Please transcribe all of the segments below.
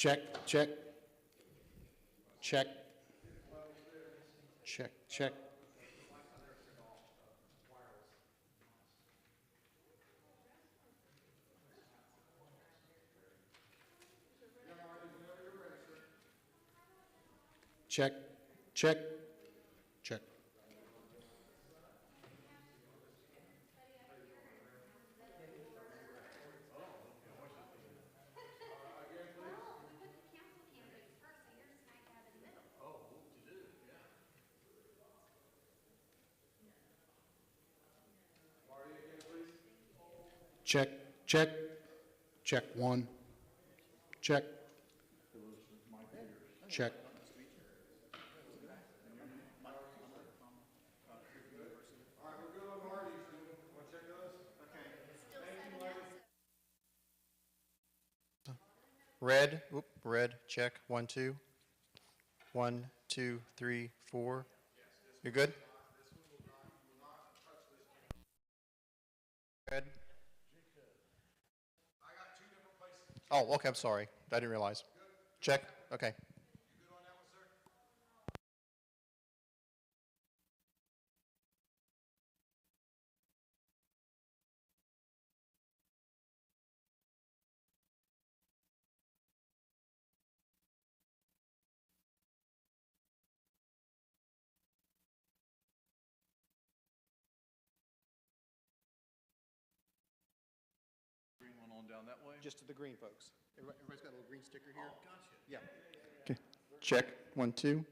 Check, check. Check. Check, check. Check, check, check. Check, check, check one. Check, check. Red, oop, red, check, 1, 2. 1, 2, 3, 4. You're good? Red. Oh, okay, I'm sorry. I didn't realize. Check, okay. Green one on down that way? Just to the green folks. Everybody's got a little green sticker here? Oh, gotcha. Yeah. Okay. Check. 1, 2.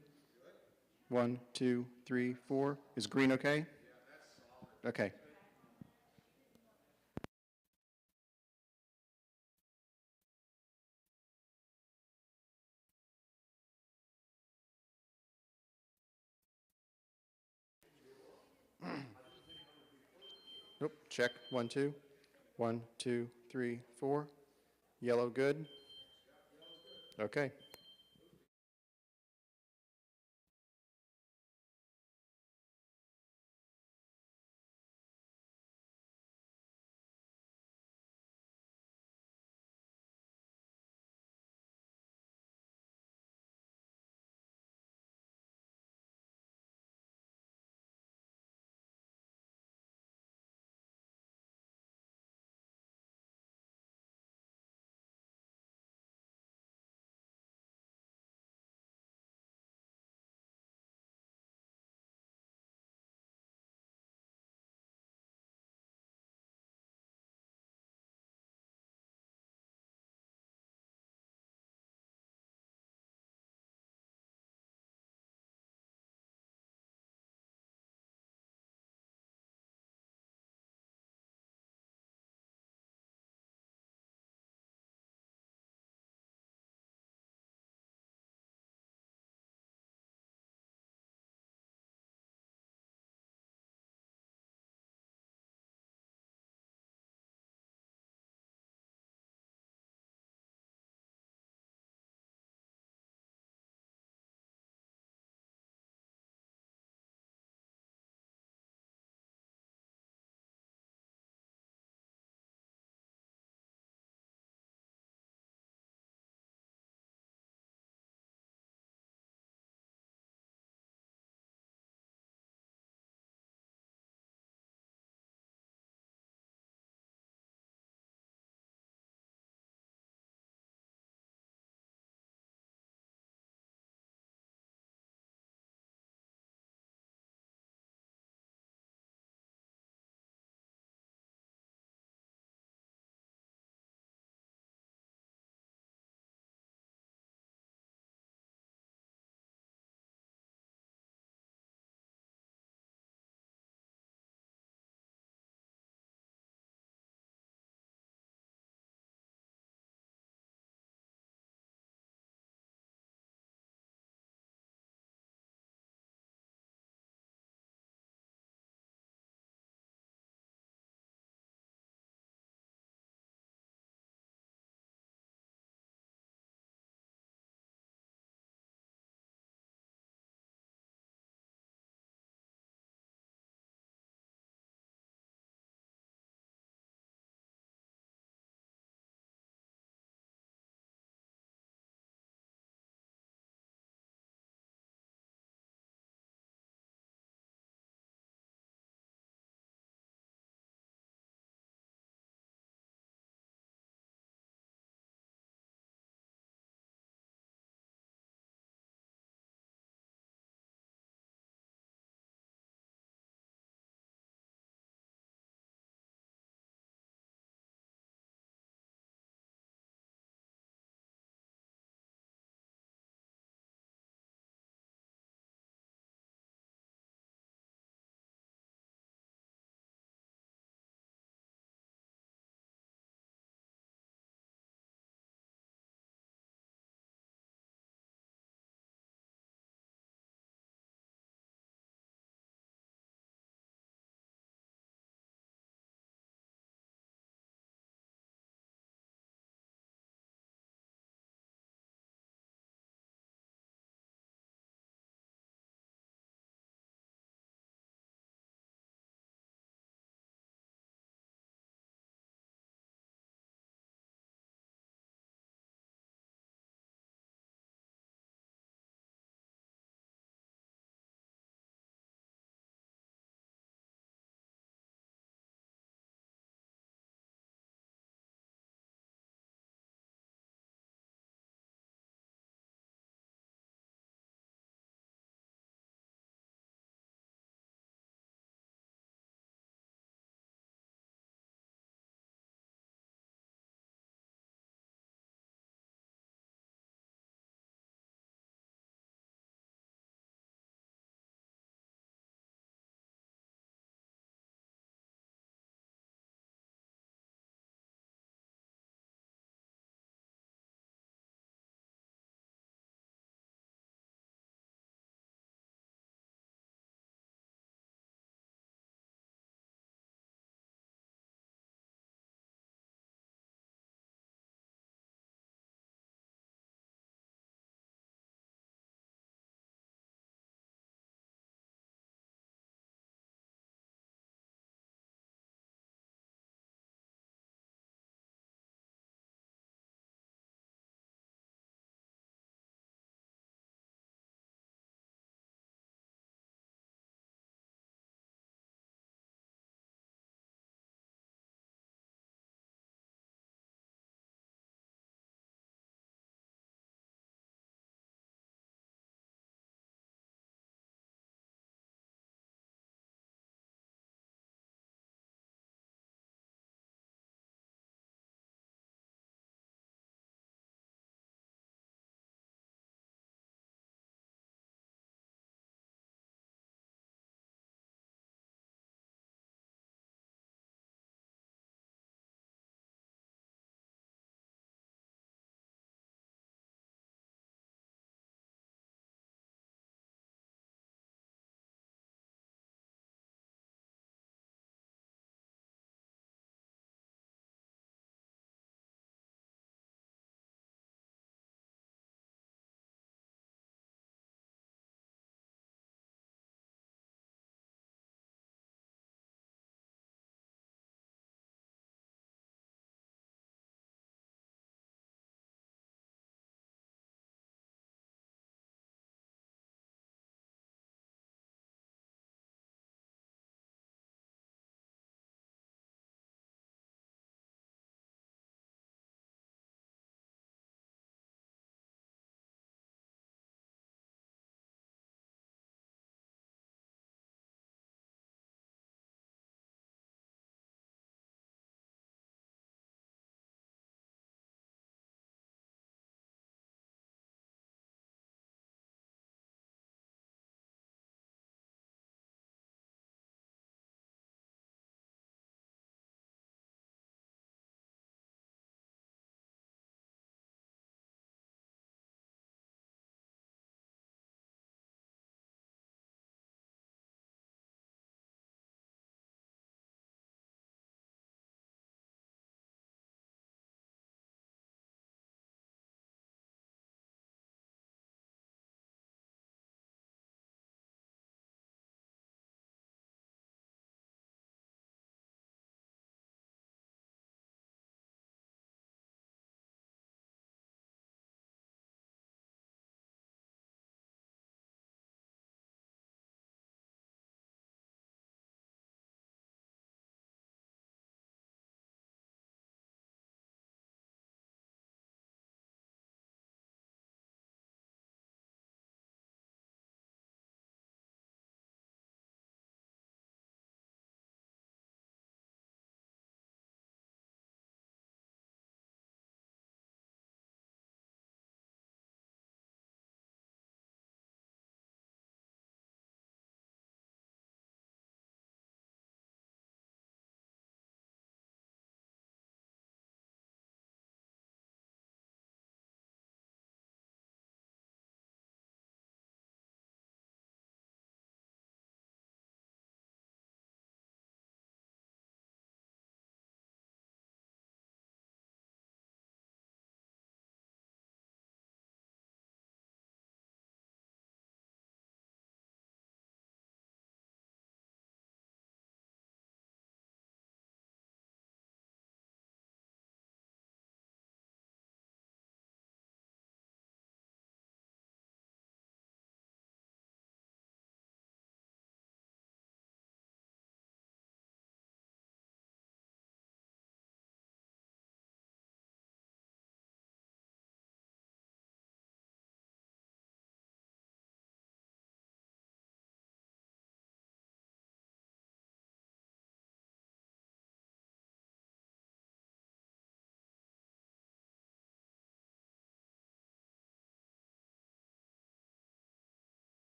1, 2, 3, 4. Is green okay? Okay. Nope. Check. 1, 2. 1, 2, 3, 4. Yellow good? Okay.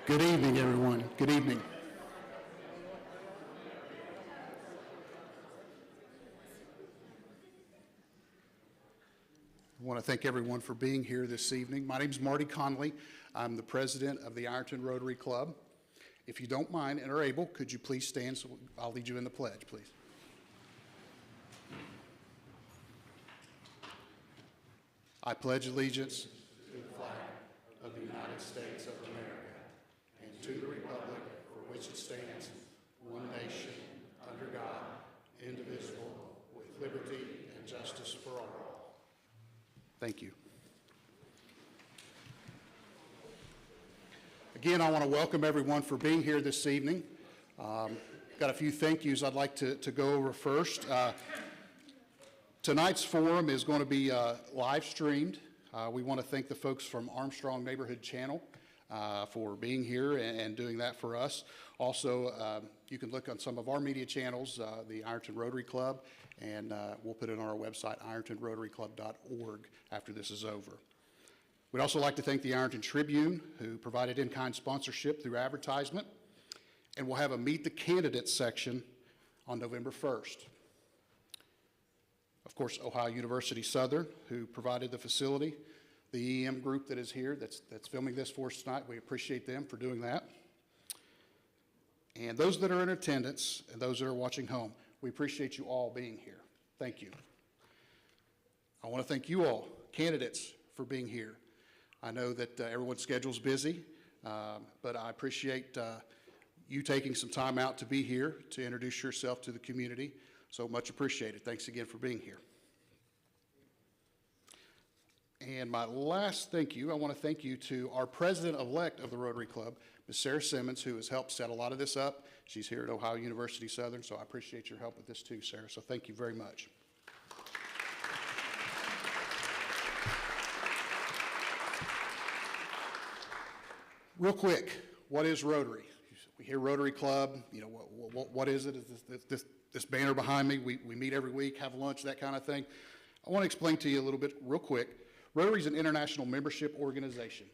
Good evening, everyone. Good evening. I want to thank everyone for being here this evening. My name is Marty Conley. I'm the president of the Ironton Rotary Club. If you don't mind and are able, could you please stand so I'll lead you in the pledge, please. I pledge allegiance to the flag of the United States of America and to the republic for which it stands, one nation, under God, indivisible, with liberty and justice for all. Thank you. Again, I want to welcome everyone for being here this evening. Got a few thank yous I'd like to go over first. Tonight's forum is going to be live streamed. We want to thank the folks from Armstrong Neighborhood Channel for being here and doing that for us. Also, you can look on some of our media channels, the Ironton Rotary Club, and we'll put it on our website, irontonrotaryclub.org, after this is over. We'd also like to thank the Ironton Tribune, who provided in-kind sponsorship through advertisement, and we'll have a Meet the Candidates section on November 1st. Of course, Ohio University Southern, who provided the facility, the EM group that is here that's filming this for us tonight. We appreciate them for doing that. And those that are in attendance and those that are watching home, we appreciate you all being here. Thank you. I want to thank you all, candidates, for being here. I know that everyone's schedule's busy, but I appreciate you taking some time out to be here to introduce yourself to the community. So much appreciated. Thanks again for being here. And my last thank you, I want to thank you to our president-elect of the Rotary Club, Ms. Sarah Simmons, who has helped set a lot of this up. She's here at Ohio University Southern, so I appreciate your help with this too, Sarah. So thank you very much. Real quick, what is Rotary? We hear Rotary Club, you know, what is it? Is this banner behind me, we meet every week, have lunch, that kind of thing. I want to explain to you a little bit real quick. Rotary is an international membership organization.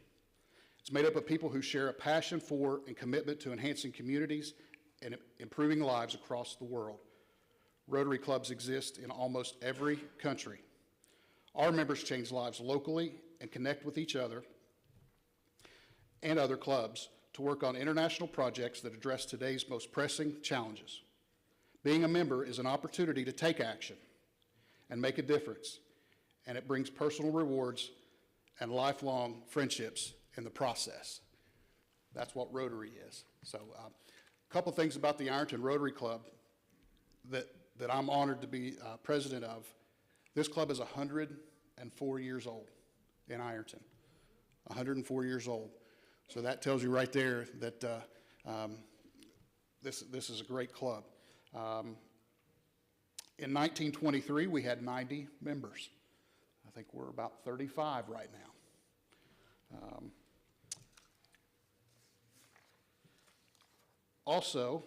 It's made up of people who share a passion for and commitment to enhancing communities and improving lives across the world. Rotary clubs exist in almost every country. Our members change lives locally and connect with each other and other clubs to work on international projects that address today's most pressing challenges. Being a member is an opportunity to take action and make a difference, and it brings personal rewards and lifelong friendships in the process. That's what Rotary is. So a couple things about the Ironton Rotary Club that I'm honored to be president of. This club is 104 years old in Ironton, 104 years old. So that tells you right there that this is a great club. In 1923, we had 90 members. I think we're about 35 right now. Also,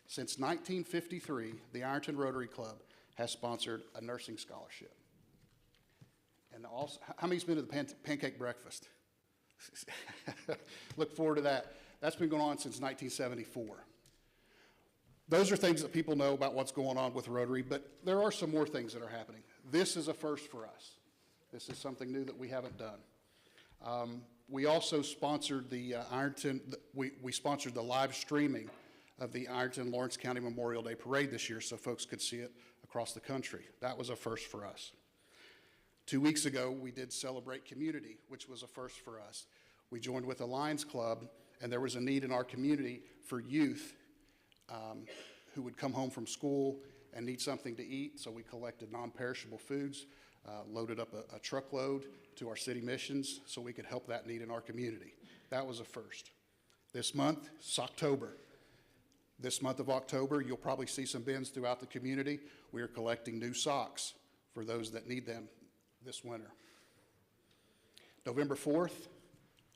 since 1953, the Ironton Rotary Club has sponsored a nursing scholarship. And also, how many's been to the pancake breakfast? Look forward to that. That's been going on since 1974. Those are things that people know about what's going on with Rotary, but there are some more things that are happening. This is a first for us. This is something new that we haven't done. We also sponsored the Ironton, we sponsored the live streaming of the Ironton Lawrence County Memorial Day Parade this year so folks could see it across the country. That was a first for us. 2 weeks ago, we did Celebrate Community, which was a first for us. We joined with the Lions Club, and there was a need in our community for youth who would come home from school and need something to eat, so we collected non-perishable foods. loaded up a truckload to our city missions so we could help that need in our community. That was a first. This month, it's October. This month of October, you'll probably see some bins throughout the community. We are collecting new socks for those that need them this winter. November 4th,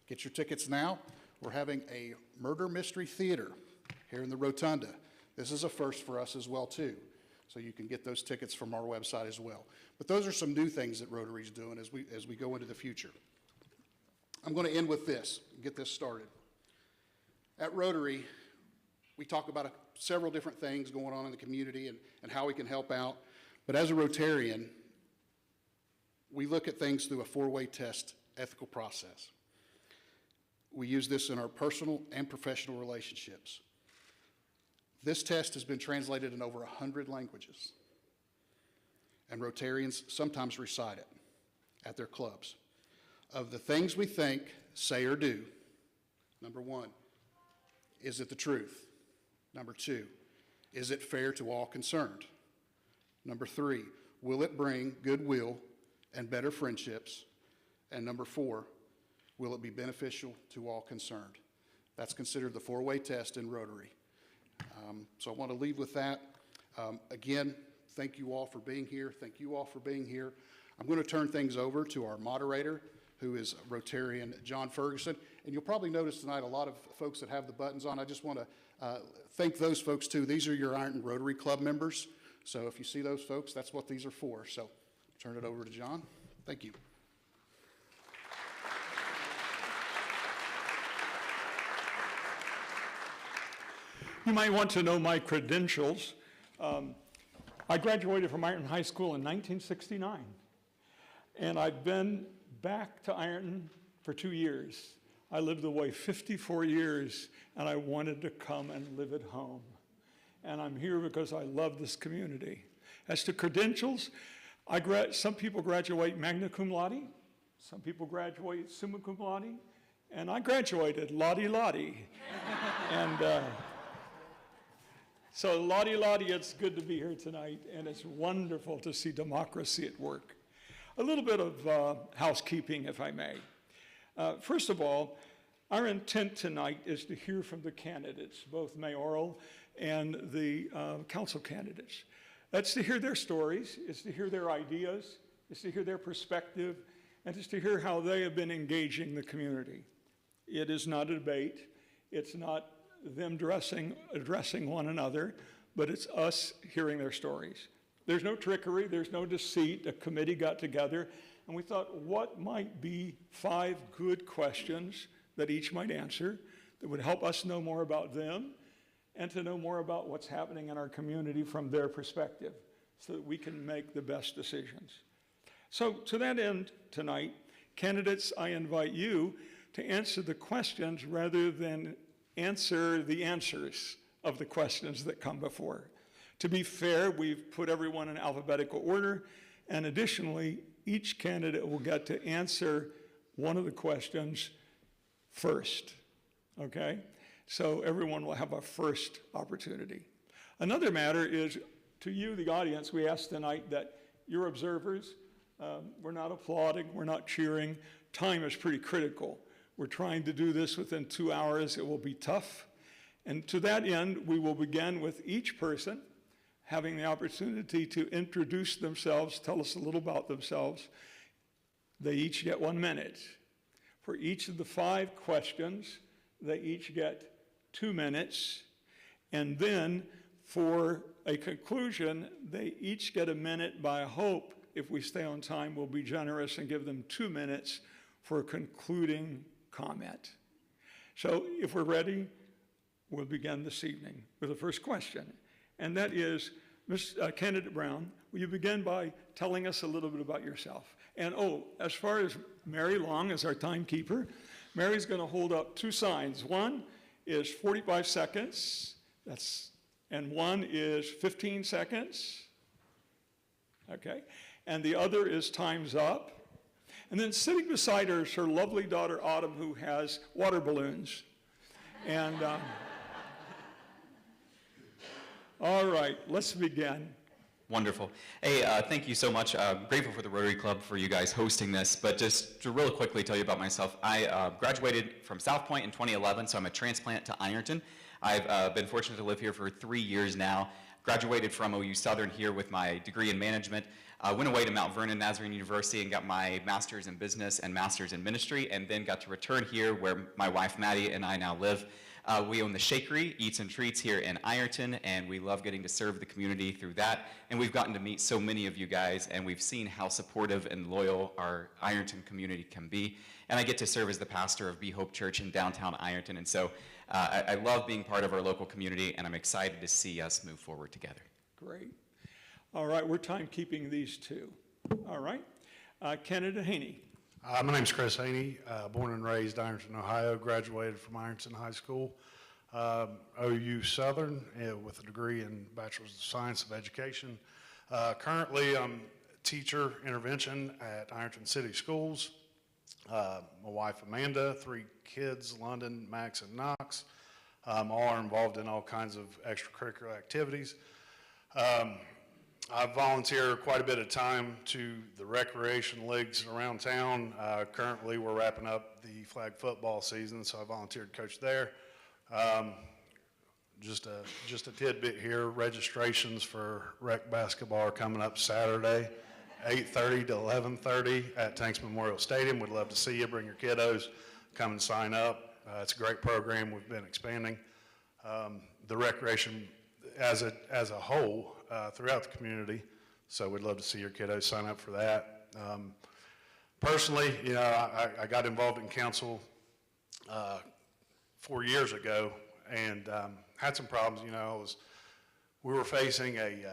get your tickets now. We're having a murder mystery theater here in the Rotunda. This is a first for us as well, too. So you can get those tickets from our website as well. But those are some new things that Rotary's doing as we go into the future. I'm going to end with this and get this started. At Rotary, we talk about several different things going on in the community and how we can help out. But as a Rotarian, we look at things through a four-way test ethical process. We use this in our personal and professional relationships. This test has been translated in over 100 languages, and Rotarians sometimes recite it at their clubs. Of the things we think, say, or do, number one, is it the truth? Number two, is it fair to all concerned? Number three, will it bring goodwill and better friendships? And number four, will it be beneficial to all concerned? That's considered the four-way test in Rotary. So I want to leave with that. Again, thank you all for being here. Thank you all for being here. I'm going to turn things over to our moderator, who is Rotarian John Ferguson. And you'll probably notice tonight a lot of folks that have the buttons on. I just want to thank those folks, too. These are your Ironton Rotary Club members. So if you see those folks, that's what these are for. So I'll turn it over to John. Thank you. You might want to know my credentials. I graduated from Ironton High School in 1969, and I've been back to Ironton for 2 years. I lived away 54 years, and I wanted to come and live at home. And I'm here because I love this community. As to credentials, some people graduate magna cum laude, some people graduate summa cum laude, and I graduated laude laude. And so laude laude, it's good to be here tonight, and it's wonderful to see democracy at work. A little bit of housekeeping, if I may. First of all, our intent tonight is to hear from the candidates, both mayoral and the council candidates. That's to hear their stories, it's to hear their ideas, it's to hear their perspective, and it's to hear how they have been engaging the community. It is not a debate, it's not them addressing one another, but it's us hearing their stories. There's no trickery, there's no deceit. A committee got together, and we thought, what might be 5 good questions that each might answer that would help us know more about them and to know more about what's happening in our community from their perspective so that we can make the best decisions. So to that end tonight, candidates, I invite you to answer the questions rather than answer the answers of the questions that come before. To be fair, we've put everyone in alphabetical order, and additionally, each candidate will get to answer one of the questions first, okay? So everyone will have a first opportunity. Another matter is, to you, the audience, we ask tonight that you're observers. We're not applauding, we're not cheering. Time is pretty critical. We're trying to do this within 2 hours. It will be tough. And to that end, we will begin with each person having the opportunity to introduce themselves, tell us a little about themselves. They each get 1 minute. For each of the 5 questions, they each get 2 minutes. And then for a conclusion, they each get 1 minute. By hope, if we stay on time, we'll be generous and give them 2 minutes for a concluding comment. So if we're ready, we'll begin this evening with the first question. And that is, Candidate Brown, will you begin by telling us a little bit about yourself? And as far as Mary Long as our timekeeper, Mary's going to hold up 2 signs. One is 45 seconds, and one is 15 seconds, okay? And the other is time's up. And then sitting beside her is her lovely daughter, Autumn, who has water balloons. And all right, let's begin. Wonderful. Hey, thank you so much. Grateful for the Rotary Club for you guys hosting this, but just to really quickly tell you about myself, I graduated from South Point in 2011, so I'm a transplant to Ironton. I've been fortunate to live here for 3 years now. Graduated from OU Southern here with my degree in management. Went away to Mount Vernon Nazarene University and got my master's in business and master's in ministry, and then got to return here where my wife Maddie and I now live. We own the Shakery, Eats and Treats here in Ironton, and we love getting to serve the community through that. And we've gotten to meet so many of you guys, and we've seen how supportive and loyal our Ironton community can be. And I get to serve as the pastor of Be Hope Church in downtown Ironton, and so I love being part of our local community, and I'm excited to see us move forward together. Great. All right, we're timekeeping these two. All right. Candidate Haney. My name's Chris Haney, born and raised Ironton, Ohio, graduated from Ironton High School, OU Southern, with a degree in Bachelor's of Science of Education. Currently, I'm teacher intervention at Ironton City Schools. My wife Amanda, 3 kids, London, Max, and Knox. All are involved in all kinds of extracurricular activities. I volunteer quite a bit of time to the recreation leagues around town. Currently, we're wrapping up the flag football season, so I volunteered to coach there. Just a tidbit here, registrations for rec basketball are coming up Saturday, 8:30 to 11:30 at Tanks Memorial Stadium. We'd love to see you. Bring your kiddos. Come and sign up. It's a great program. We've been expanding the recreation as a whole throughout the community. So we'd love to see your kiddos sign up for that. Personally, you know, I got involved in council 4 years ago and had some problems. You know, we were facing a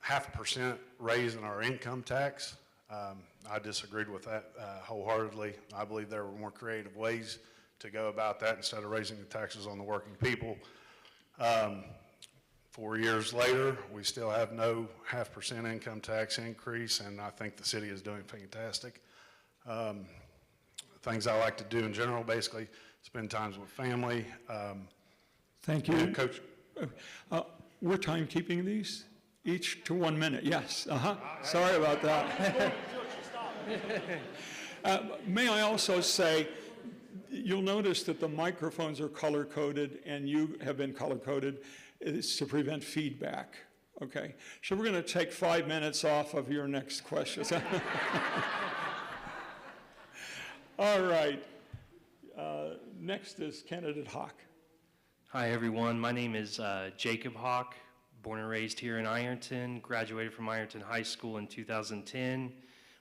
0.5% raise in our income tax. I disagreed with that wholeheartedly. I believe there were more creative ways to go about that instead of raising the taxes on the working people. 4 years later, we still have no 0.5% income tax increase, and I think the city is doing fantastic. Things I like to do in general, basically, spend times with family. Thank you. Coach. We're timekeeping these, each to 1 minute. Yes. Sorry about that. May I also say, you'll notice that the microphones are color-coded, and you have been color-coded. It's to prevent feedback, okay? So we're going to take 5 minutes off of your next questions. All right. Next is candidate Hawk. Hi, everyone. My name is Jacob Hawk, born and raised here in Ironton, graduated from Ironton High School in 2010,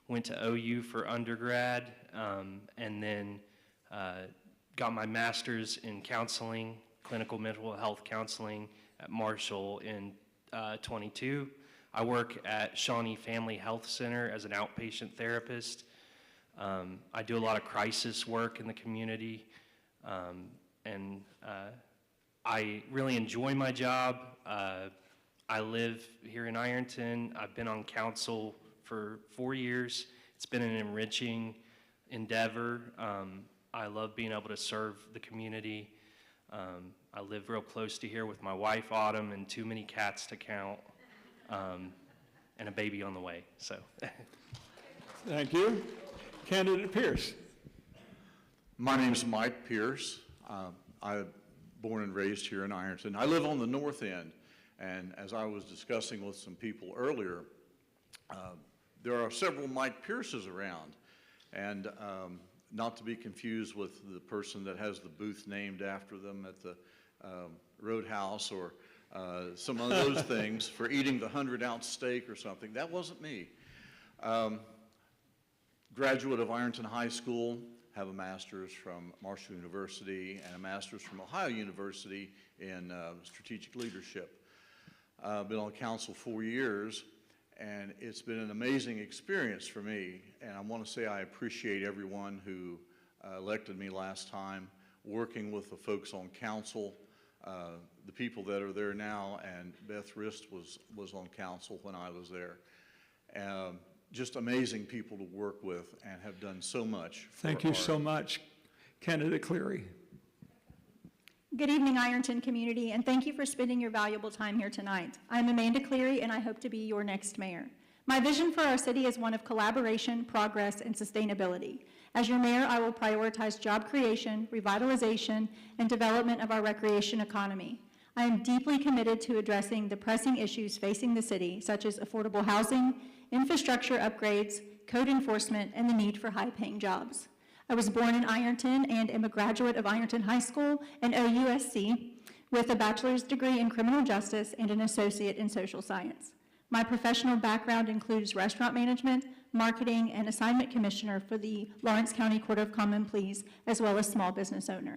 went to OU for undergrad, and then got my master's in counseling, clinical mental health counseling at Marshall in 22. I work at Shawnee Family Health Center as an outpatient therapist. I do a lot of crisis work in the community, and I really enjoy my job. I live here in Ironton. I've been on council for 4 years. It's been an enriching endeavor. I love being able to serve the community. I live real close to here with my wife, Autumn, and too many cats to count, and a baby on the way, so. Thank you. Candidate Pierce. My name's Mike Pierce. I'm born and raised here in Ironton. I live on the north end, and as I was discussing with some people earlier, there are several Mike Pierces around, and not to be confused with the person that has the booth named after them at the Roadhouse or some of those things for eating the 100-ounce steak or something. That wasn't me. Graduate of Ironton High School, have a master's from Marshall University and a master's from Ohio University in strategic leadership. Been on council 4 years, and it's been an amazing experience for me. And I want to say I appreciate everyone who elected me last time, working with the folks on council, the people that are there now, and Beth Rist was on council when I was there. Just amazing people to work with and have done so much. Thank you so much. Candidate Cleary. Good evening, Ironton community, and thank you for spending your valuable time here tonight. I'm Amanda Cleary, and I hope to be your next mayor. My vision for our city is one of collaboration, progress, and sustainability. As your mayor, I will prioritize job creation, revitalization, and development of our recreation economy. I am deeply committed to addressing the pressing issues facing the city, such as affordable housing, infrastructure upgrades, code enforcement, and the need for high-paying jobs. I was born in Ironton and am a graduate of Ironton High School and OUSC with a bachelor's degree in criminal justice and an associate in social science. My professional background includes restaurant management, marketing, and assignment commissioner for the Lawrence County Court of Common Pleas, as well as small business owner.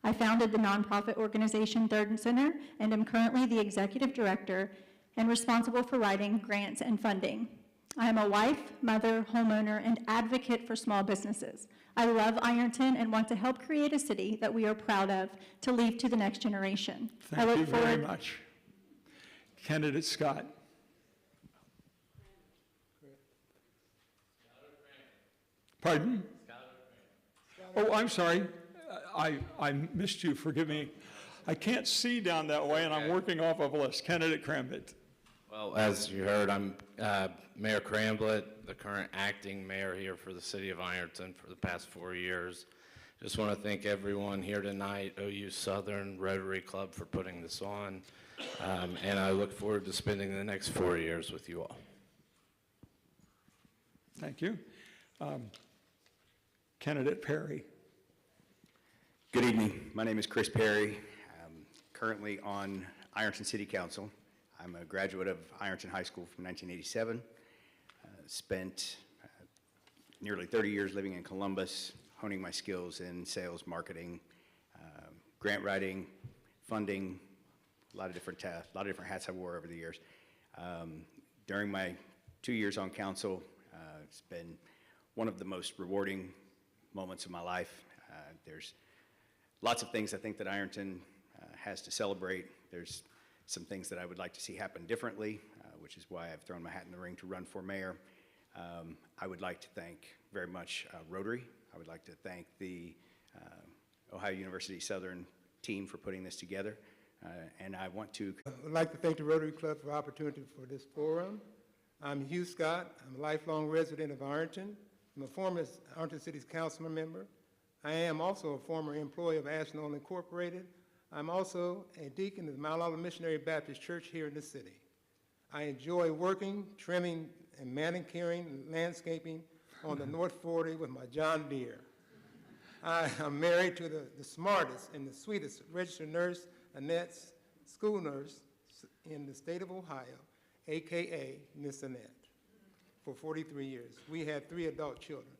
I founded the nonprofit organization Third Center and am currently the executive director and responsible for writing grants and funding. I am a wife, mother, homeowner, and advocate for small businesses. I love Ironton and want to help create a city that we are proud of to leave to the next generation. Thank you very much. Candidate Scott. Pardon? Oh, I'm sorry. I missed you. Forgive me. I can't see down that way, and I'm working off of a list. Candidate Crambitt. Well, as you heard, I'm Mayor Cramblett, the current acting mayor here for the city of Ironton for the past 4 years. Just want to thank everyone here tonight, OU Southern, Rotary Club for putting this on, and I look forward to spending the next 4 years with you all. Thank you. Candidate Perry. Good evening. My name is Chris Perry. I'm currently on Ironton City Council. I'm a graduate of Ironton High School from 1987. Spent nearly 30 years living in Columbus, honing my skills in sales, marketing, grant writing, funding, a lot of different hats I wore over the years. During my 2 years on council, it's been one of the most rewarding moments of my life. There's lots of things I think that Ironton has to celebrate. There's some things that I would like to see happen differently, which is why I've thrown my hat in the ring to run for mayor. I would like to thank very much Rotary. I would like to thank the Ohio University Southern team for putting this together. And I want to... I'd like to thank the Rotary Club for the opportunity for this forum. I'm Hugh Scott. I'm a lifelong resident of Ironton. I'm a former Ironton City's council member. I am also a former employee of Ashland Incorporated. I'm also a deacon of the Mount Olive Missionary Baptist Church here in the city. I enjoy working, trimming, and manicuring, landscaping on the North 40 with my John Deere. I am married to the smartest and the sweetest registered nurse, Annette's school nurse in the state of Ohio, AKA Miss Annette, for 43 years. We had 3 adult children.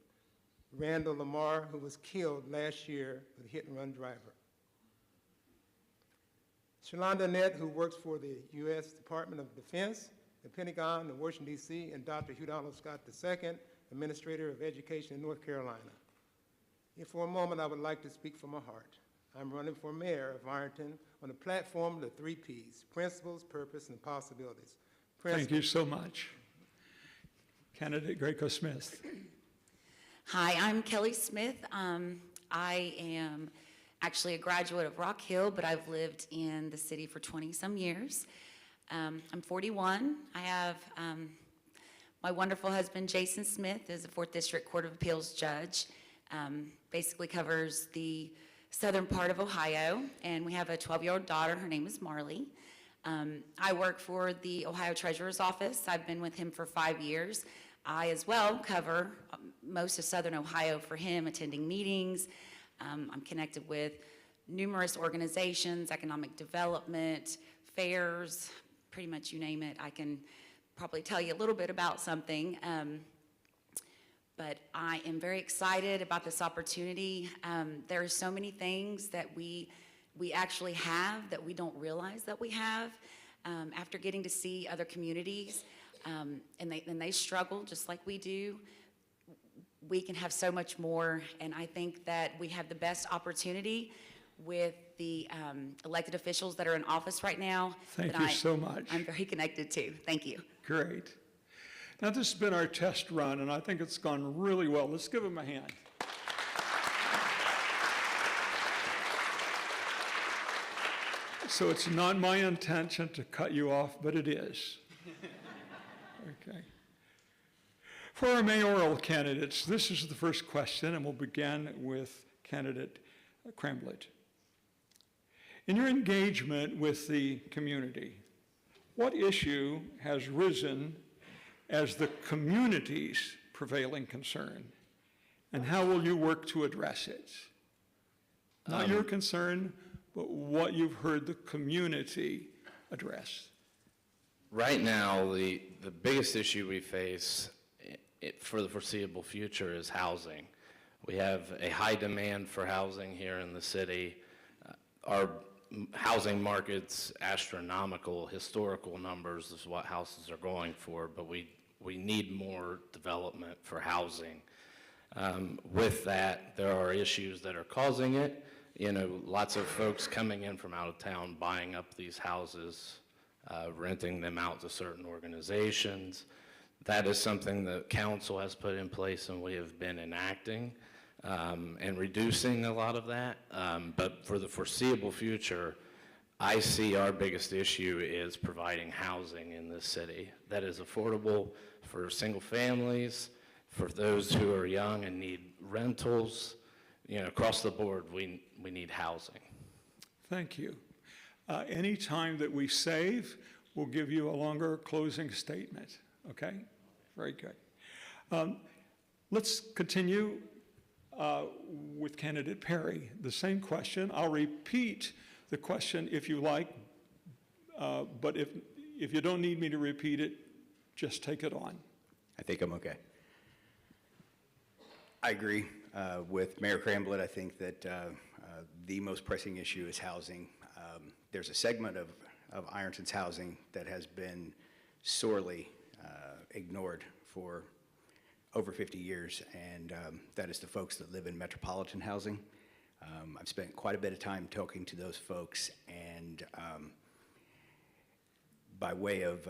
Randall Lamar, who was killed last year with a hit-and-run driver. Shalonda Annette, who works for the U.S. Department of Defense, the Pentagon in Washington, D.C., and Dr. Hugh Donald Scott II, Administrator of Education in North Carolina. If for a moment I would like to speak from my heart. I'm running for mayor of Ironton on the platform of the 3 Ps, principles, purpose, and possibilities. Thank you so much. Candidate Greco Smith. Hi, I'm Kelly Smith. I am actually a graduate of Rock Hill, but I've lived in the city for 20-some years. I'm 41. I have my wonderful husband, Jason Smith, is a 4th District Court of Appeals judge. Basically covers the southern part of Ohio, and we have a 12-year-old daughter. Her name is Marley. I work for the Ohio Treasurer's Office. I've been with him for 5 years. I, as well, cover most of southern Ohio for him, attending meetings. I'm connected with numerous organizations, economic development, fairs, pretty much you name it. I can probably tell you a little bit about something. But I am very excited about this opportunity. There are so many things that we actually have that we don't realize that we have. After getting to see other communities, and they struggle just like we do, we can have so much more, and I think that we have the best opportunity with the elected officials that are in office right now. Thank you so much. I'm very connected to. Thank you. Great. Now, this has been our test run, and I think it's gone really well. Let's give them a hand. So it's not my intention to cut you off, but it is. Okay. For our mayoral candidates, this is the first question, and we'll begin with candidate Cramblett. In your engagement with the community, what issue has risen as the community's prevailing concern, and how will you work to address it? Not your concern, but what you've heard the community address. Right now, the biggest issue we face for the foreseeable future is housing. We have a high demand for housing here in the city. Our housing market's astronomical, historical numbers is what houses are going for, but we need more development for housing. With that, there are issues that are causing it. You know, lots of folks coming in from out of town, buying up these houses, renting them out to certain organizations. That is something that council has put in place and we have been enacting and reducing a lot of that. But for the foreseeable future, I see our biggest issue is providing housing in this city that is affordable for single families, for those who are young and need rentals. You know, across the board, we need housing. Thank you. Any time that we save, we'll give you a longer closing statement, okay? Very good. Let's continue with candidate Perry. The same question. I'll repeat the question if you like, but if you don't need me to repeat it, just take it on. I think I'm okay. I agree with Mayor Cramblett. I think that the most pressing issue is housing. There's a segment of Ironton's housing that has been sorely ignored for over 50 years, and that is the folks that live in metropolitan housing. I've spent quite a bit of time talking to those folks, and by way of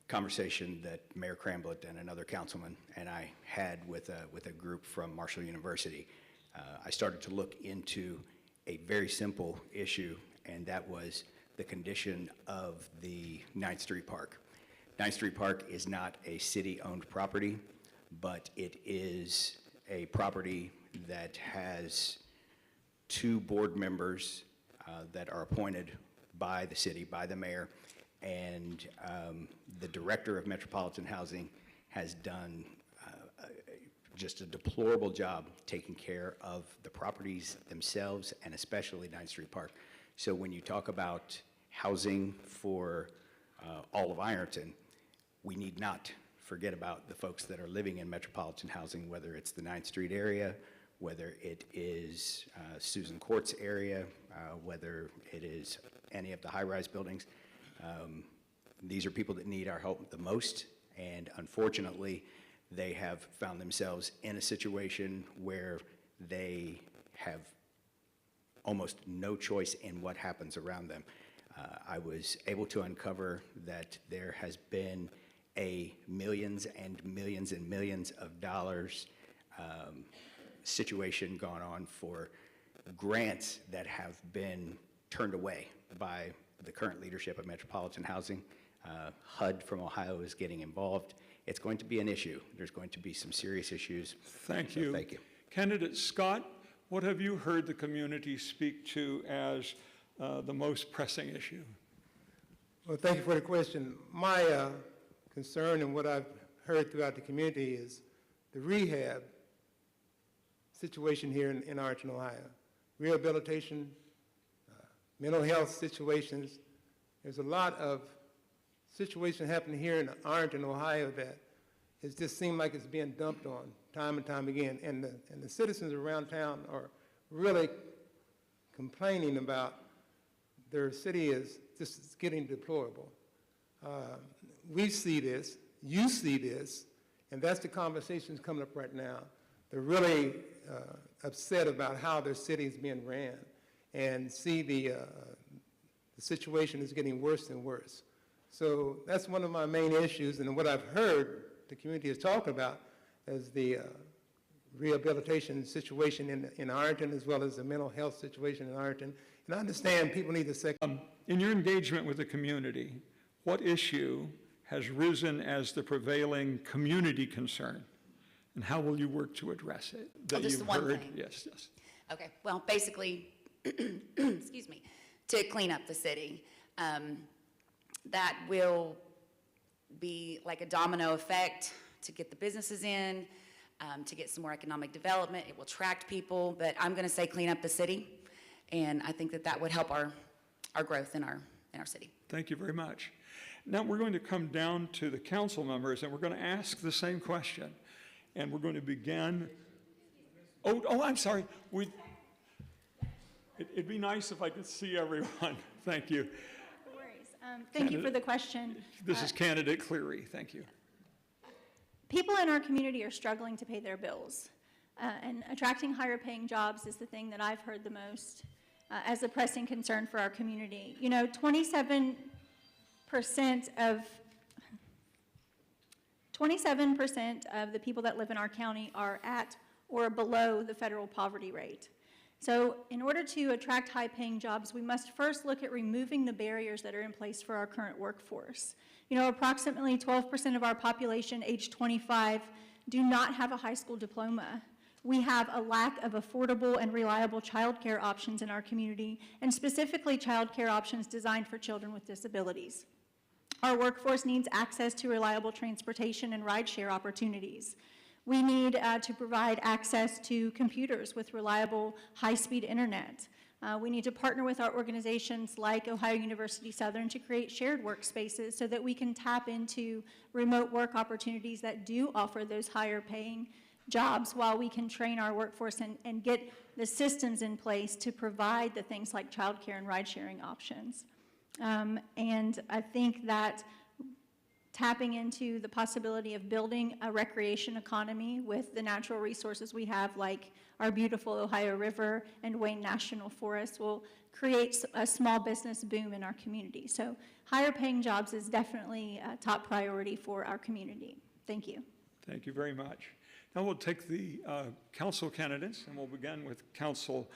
conversation that Mayor Cramblett and another councilman and I had with a group from Marshall University, I started to look into a very simple issue, and that was the condition of the 9th Street Park. 9th Street Park is not a city-owned property, but it is a property that has 2 board members that are appointed by the city, by the mayor, and the director of Metropolitan Housing has done just a deplorable job taking care of the properties themselves, and especially 9th Street Park. So when you talk about housing for all of Ironton, we need not forget about the folks that are living in metropolitan housing, whether it's the 9th Street area, whether it is Susan Court's area, whether it is any of the high-rise buildings. These are people that need our help the most, and unfortunately, they have found themselves in a situation where they have almost no choice in what happens around them. I was able to uncover that there has been a millions and millions and millions of dollars situation gone on for grants that have been turned away by the current leadership of Metropolitan Housing. HUD from Ohio is getting involved. It's going to be an issue. There's going to be some serious issues. Thank you. Thank you. Candidate Scott, what have you heard the community speak to as the most pressing issue? Well, thank you for the question. My concern and what I've heard throughout the community is the rehab situation here in Ironton, Ohio. Rehabilitation, mental health situations. There's a lot of situations happening here in Ironton, Ohio that it just seems like it's being dumped on time and time again. And the citizens around town are really complaining about their city is just getting deplorable. We see this, you see this, and that's the conversations coming up right now. They're really upset about how their city is being ran and see the situation is getting worse and worse. So that's one of my main issues, and what I've heard the community is talking about is the rehabilitation situation in Ironton, as well as the mental health situation in Ironton, And I understand people need a second. In your engagement with the community, what issue has risen as the prevailing community concern? And how will you work to address it? That just you've the one heard? thing. Yes, yes. Okay, well, basically, excuse me, to clean up the city. That will be like a domino effect to get the businesses in, to get some more economic development. It will attract people, but I'm going to say clean up the city, and I think that that would help our growth in our city. Thank you very much. Now we're going to come down to the council members, and we're going to ask the same question. And we're going to begin. Oh, I'm sorry. It'd be nice if I could see everyone. Thank you. No worries. Thank you for the question. This is Candidate Cleary. Thank you. People in our community are struggling to pay their bills, and attracting higher paying jobs is the thing that I've heard the most as a pressing concern for our community. You know, 27% of the people that live in our county are at or below the federal poverty rate. So in order to attract high-paying jobs, we must first look at removing the barriers that are in place for our current workforce. You know, approximately 12% of our population age 25 do not have a high school diploma. We have a lack of affordable and reliable childcare options in our community, and specifically childcare options designed for children with disabilities. Our workforce needs access to reliable transportation and rideshare opportunities. We need to provide access to computers with reliable high-speed internet. We need to partner with our organizations like Ohio University Southern to create shared workspaces so that we can tap into remote work opportunities that do offer those higher paying jobs while we can train our workforce and get the systems in place to provide the things like childcare and ride-sharing options. And I think that tapping into the possibility of building a recreation economy with the natural resources we have, like our beautiful Ohio River and Wayne National Forest, will create a small business boom in our community. So higher paying jobs is definitely a top priority for our community. Thank you. Thank you very much. Now we'll take the council candidates, and we'll begin with council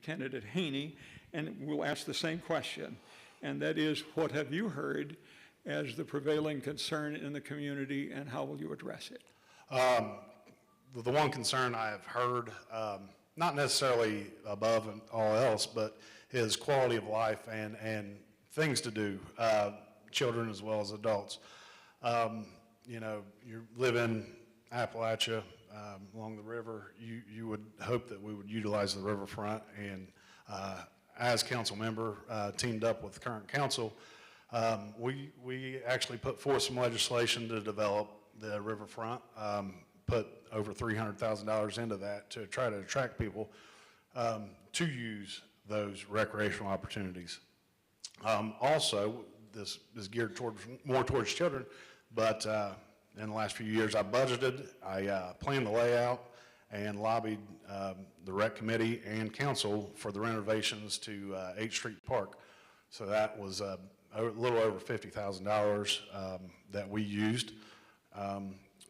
candidate Haney, and we'll ask the same question, and that is, what have you heard as the prevailing concern in the community, and how will you address it? The one concern I have heard, not necessarily above and all else, but is quality of life and things to do, children as well as adults. You know, you live in Appalachia, along the river, you would hope that we would utilize the riverfront, and as council member, teamed up with the current council, we actually put forth some legislation to develop the riverfront, put over $300,000 into that to try to attract people to use those recreational opportunities. Also, this is geared more towards children, but in the last few years I budgeted, I planned the layout and lobbied the rec committee and council for the renovations to 8th Street Park. So that was a little over $50,000 that we used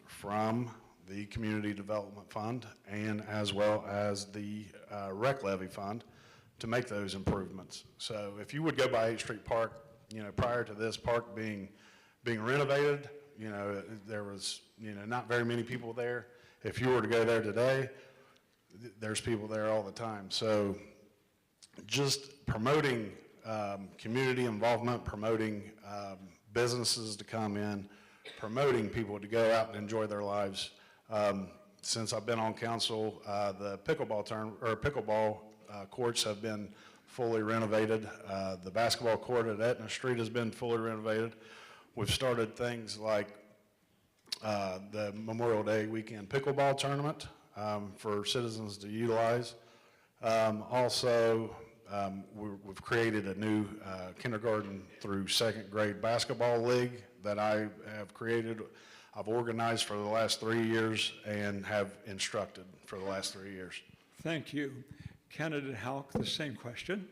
from the Community Development Fund and as well as the rec levy fund to make those improvements. So if you would go by 8th Street Park, you know, prior to this park being renovated, you know, there was, you know, not very many people there. If you were to go there today, there's people there all the time. So just promoting community involvement, promoting businesses to come in, promoting people to go out and enjoy their lives. Since I've been on council, the pickleball courts have been fully renovated. The basketball court at Etna Street has been fully renovated. We've started things like the Memorial Day weekend pickleball tournament for citizens to utilize. Also, we've created a new kindergarten through 2nd grade basketball league that I have created. I've organized for the last 3 years and have instructed for the last 3 years. Thank you. Candidate Houck, the same question.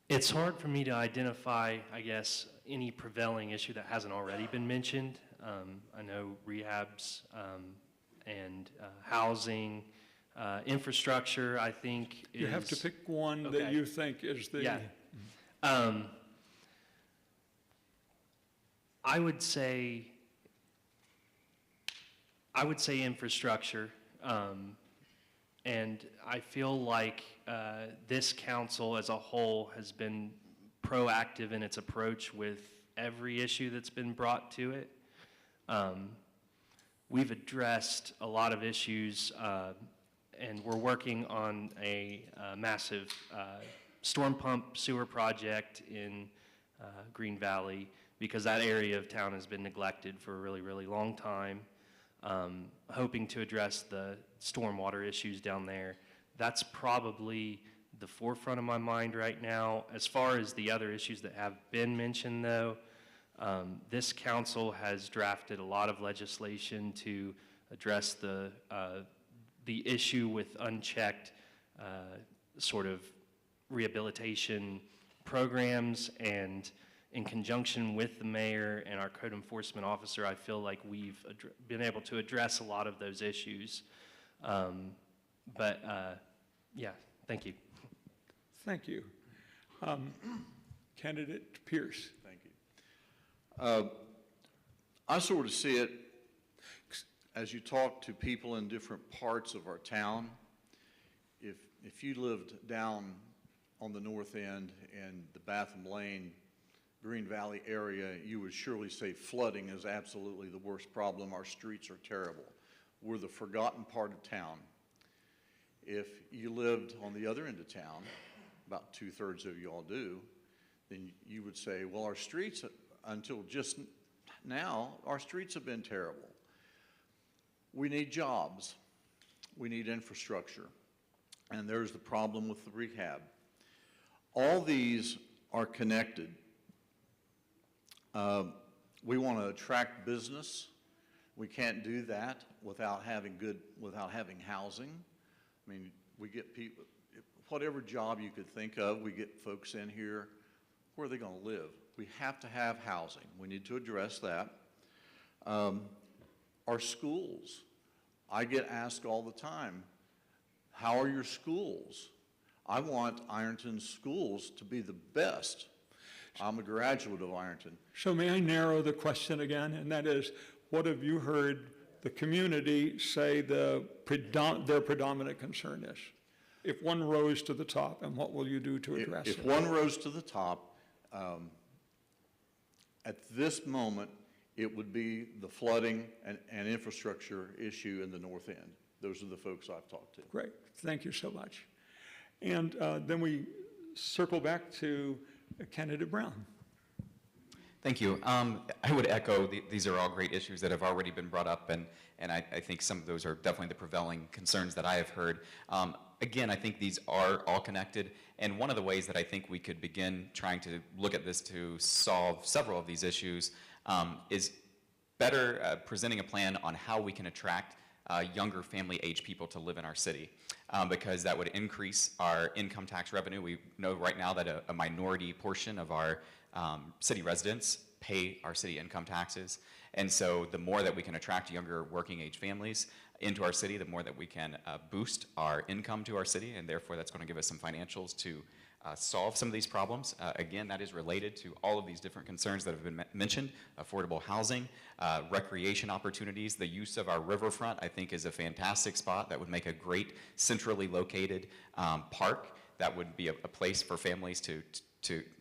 It's hard for me to identify, I guess, any prevailing issue that hasn't already been mentioned. I know rehabs and housing, Infrastructure, I think, is... You have to pick one that Okay. you think is the... Yeah. I would say infrastructure. And I feel like this council as a whole has been proactive in its approach with every issue that's been brought to it. We've addressed a lot of issues, and we're working on a massive storm pump sewer project in Green Valley, because that area of town has been neglected for a really, really long time. Hoping to address the stormwater issues down there. That's probably the forefront of my mind right now. As far as the other issues that have been mentioned, though, this council has drafted a lot of legislation to address the issue with unchecked sort of rehabilitation programs, and in conjunction with the mayor and our code enforcement officer, I feel like we've been able to address a lot of those issues. Yeah, thank you. Thank you. Candidate Pierce. Thank you. I sort of see it as you talk to people in different parts of our town. If you lived down on the north end in the Batham Lane, Green Valley area, you would surely say flooding is absolutely the worst problem. Our streets are terrible. We're the forgotten part of town. If you lived on the other end of town, about 2/3 of you all do, then you would say, well, our streets, until just now, our streets have been terrible. We need jobs. We need infrastructure. And there's the problem with the rehab. All these are connected. We want to attract business. We can't do that without having housing. I mean, we get people, whatever job you could think of, we get folks in here. Where are they going to live? We have to have housing. We need to address that. Our schools. I get asked all the time, how are your schools? I want Ironton's schools to be the best. I'm a graduate of Ironton. So may I narrow the question again? And that is, what have you heard the community say their predominant concern is? If one rose to the top, and what will you do to address it? If one rose to the top, at this moment, it would be the flooding and infrastructure issue in the north end. Those are the folks I've talked to. Great, thank you so much. And then we circle back to Candidate Brown. Thank you. I would echo, these are all great issues that have already been brought up, and I think some of those are definitely the prevailing concerns that I have heard. Again, I think these are all connected, and one of the ways that I think we could begin trying to look at this to solve several of these issues is better presenting a plan on how we can attract younger family-age people to live in our city, because that would increase our income tax revenue. We know right now that a minority portion of our city residents pay our city income taxes, and so the more that we can attract younger working-age families into our city, the more that we can boost our income to our city, and therefore that's going to give us some financials to solve some of these problems. Again, that is related to all of these different concerns that have been mentioned: affordable housing, recreation opportunities. The use of our riverfront, I think, is a fantastic spot that would make a great centrally located park that would be a place for families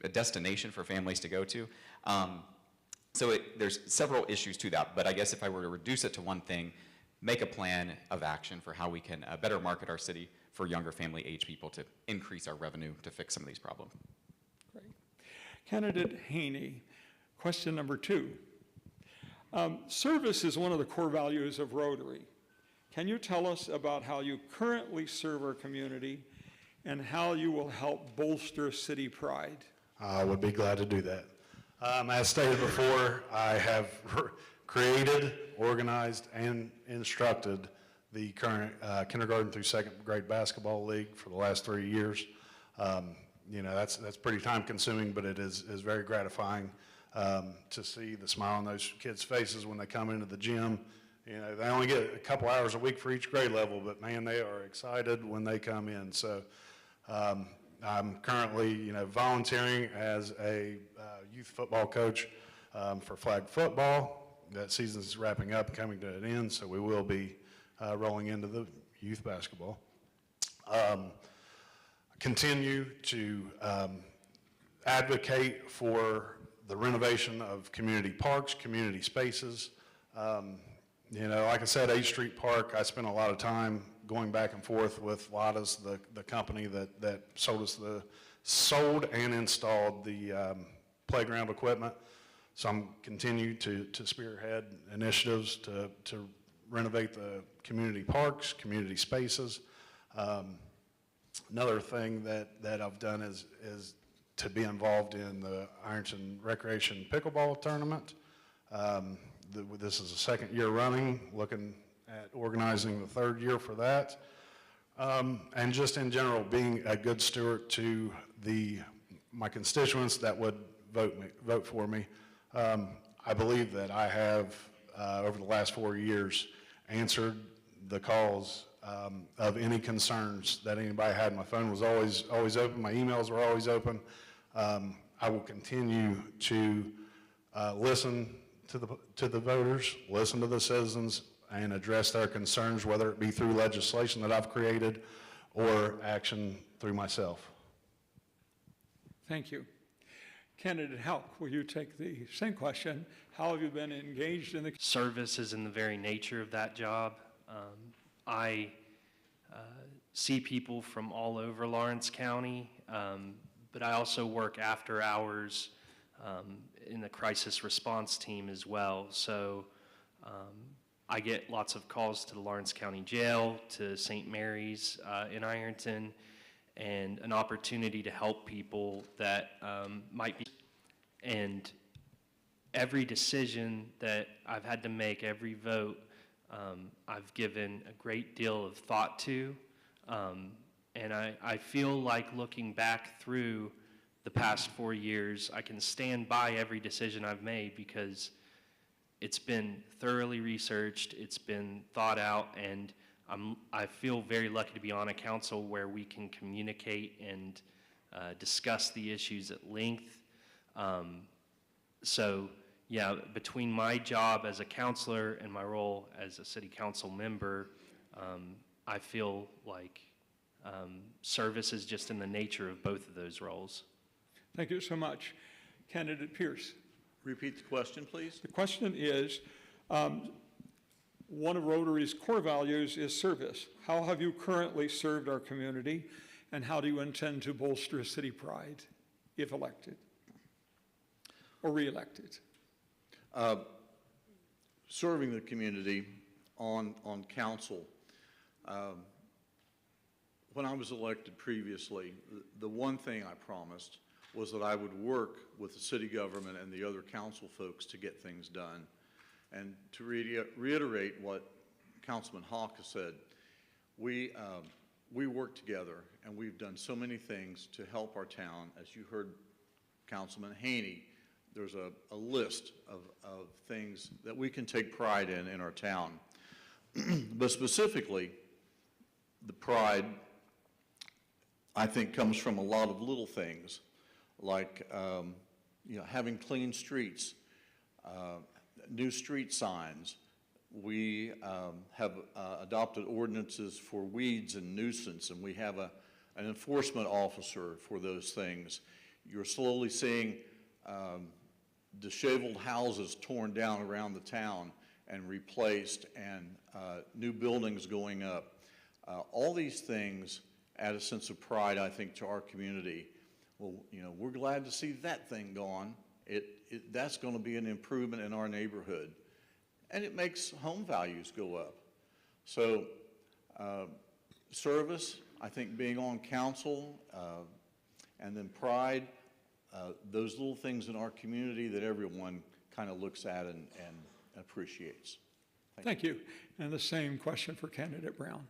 a destination for families to go to. So there's several issues to that, but I guess if I were to reduce it to one thing, make a plan of action for how we can better market our city for younger family-age people to increase our revenue to fix some of these problems. Great. Candidate Haney, question number 2. Service is one of the core values of Rotary. Can you tell us about how you currently serve our community and how you will help bolster city pride? I would be glad to do that. As stated before, I have created, organized, and instructed the current kindergarten through second grade basketball league for the last 3 years. You know, that's pretty time consuming, but it is very gratifying to see the smile on those kids' faces when they come into the gym You know, they only get a couple hours a week for each grade level, but man, they are excited when they come in. So I'm currently, you know, volunteering as a youth football coach for flag football. That season is wrapping up and coming to an end, so we will be rolling into the youth basketball. Continue to advocate for the renovation of community parks, community spaces. You know, like I said, 8th Street Park, I spent a lot of time going back and forth with Ladas, the company that sold and installed the playground equipment. So I'm continue to spearhead initiatives to renovate the community parks, community spaces. Another thing that I've done is to be involved in the Ironton Recreation Pickleball Tournament. This is the second year running, looking at organizing the third year for that. And just in general, being a good steward to my constituents that would vote for me. I believe that I have, over the last 4 years, answered the calls of any concerns that anybody had. My phone was always open. My emails were always open. I will continue to listen to the voters, listen to the citizens, and address their concerns, whether it be through legislation that I've created or action through myself. Thank you. Candidate Houck, will you take the same question? How have you been engaged in the... Service is in the very nature of that job. I see people from all over Lawrence County, but I also work after hours in the crisis response team as well. So I get lots of calls to the Lawrence County Jail, to St. Mary's in Ironton, and an opportunity to help people that might be. And every decision that I've had to make, every vote, I've given a great deal of thought to. And I feel like looking back through the past 4 years, I can stand by every decision I've made because it's been thoroughly researched, it's been thought out, and I feel very lucky to be on a council where we can communicate and discuss the issues at length. So yeah, between my job as a counselor and my role as a city council member, I feel like service is just in the nature of both of those roles. Thank you so much. Candidate Pierce. Repeat the question, please. The question is, one of Rotary's core values is service. How have you currently served our community, and how do you intend to bolster city pride if elected or re-elected? Serving the community on council. When I was elected previously, the one thing I promised was that I would work with the city government and the other council folks to get things done. And to reiterate what Councilman Hawk has said, we work together, and we've done so many things to help our town. As you heard Councilman Haney, there's a list of things that we can take pride in our town. But specifically, the pride, I think, comes from a lot of little things, like having clean streets, new street signs. We have adopted ordinances for weeds and nuisance, and we have an enforcement officer for those things. You're slowly seeing disheveled houses torn down around the town and replaced, and new buildings going up. All these things add a sense of pride, I think, to our community. Well, we're glad to see that thing gone. That's going to be an improvement in our neighborhood. And it makes home values go up. So service, I think being on council, and then pride, those little things in our community that everyone kind of looks at and appreciates. Thank you. And the same question for Candidate Brown.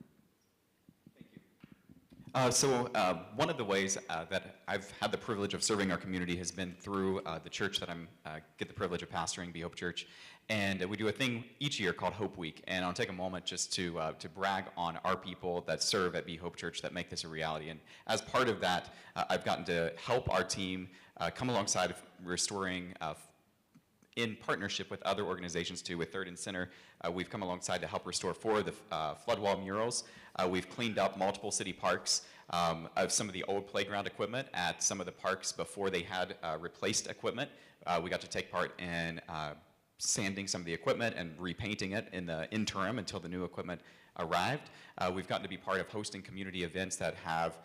One of the ways that I've had the privilege of serving our community has been through the church that I'm get the privilege of pastoring, Be Hope Church, and we do a thing each year called Hope Week. And I'll take a moment just to brag on our people that serve at Be Hope Church that make this a reality. And as part of that, I've gotten to help our team come alongside of restoring. In partnership with other organizations too, with Third and Center, we've come alongside to help restore 4 of the flood wall murals. We've cleaned up multiple city parks of some of the old playground equipment at some of the parks before they had replaced equipment. We got to take part in sanding some of the equipment and repainting it in the interim until the new equipment arrived. We've gotten to be part of hosting community events that have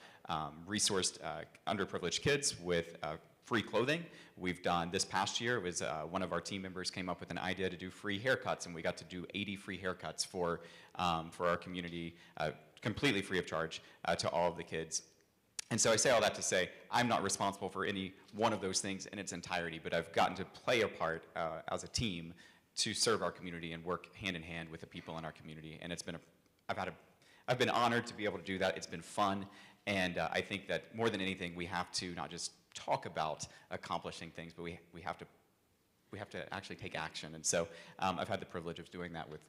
resourced underprivileged kids with free clothing. We've done, this past year, it was one of our team members came up with an idea to do free haircuts, and we got to do 80 free haircuts for our community, completely free of charge to all of the kids. And so I say all that to say, I'm not responsible for any one of those things in its entirety, but I've gotten to play a part as a team to serve our community and work hand in hand with the people in our community. And it's been I've been honored to be able to do that. It's been fun, and I think that more than anything, we have to not just talk about accomplishing things, but we have to actually take action. And so I've had the privilege of doing that with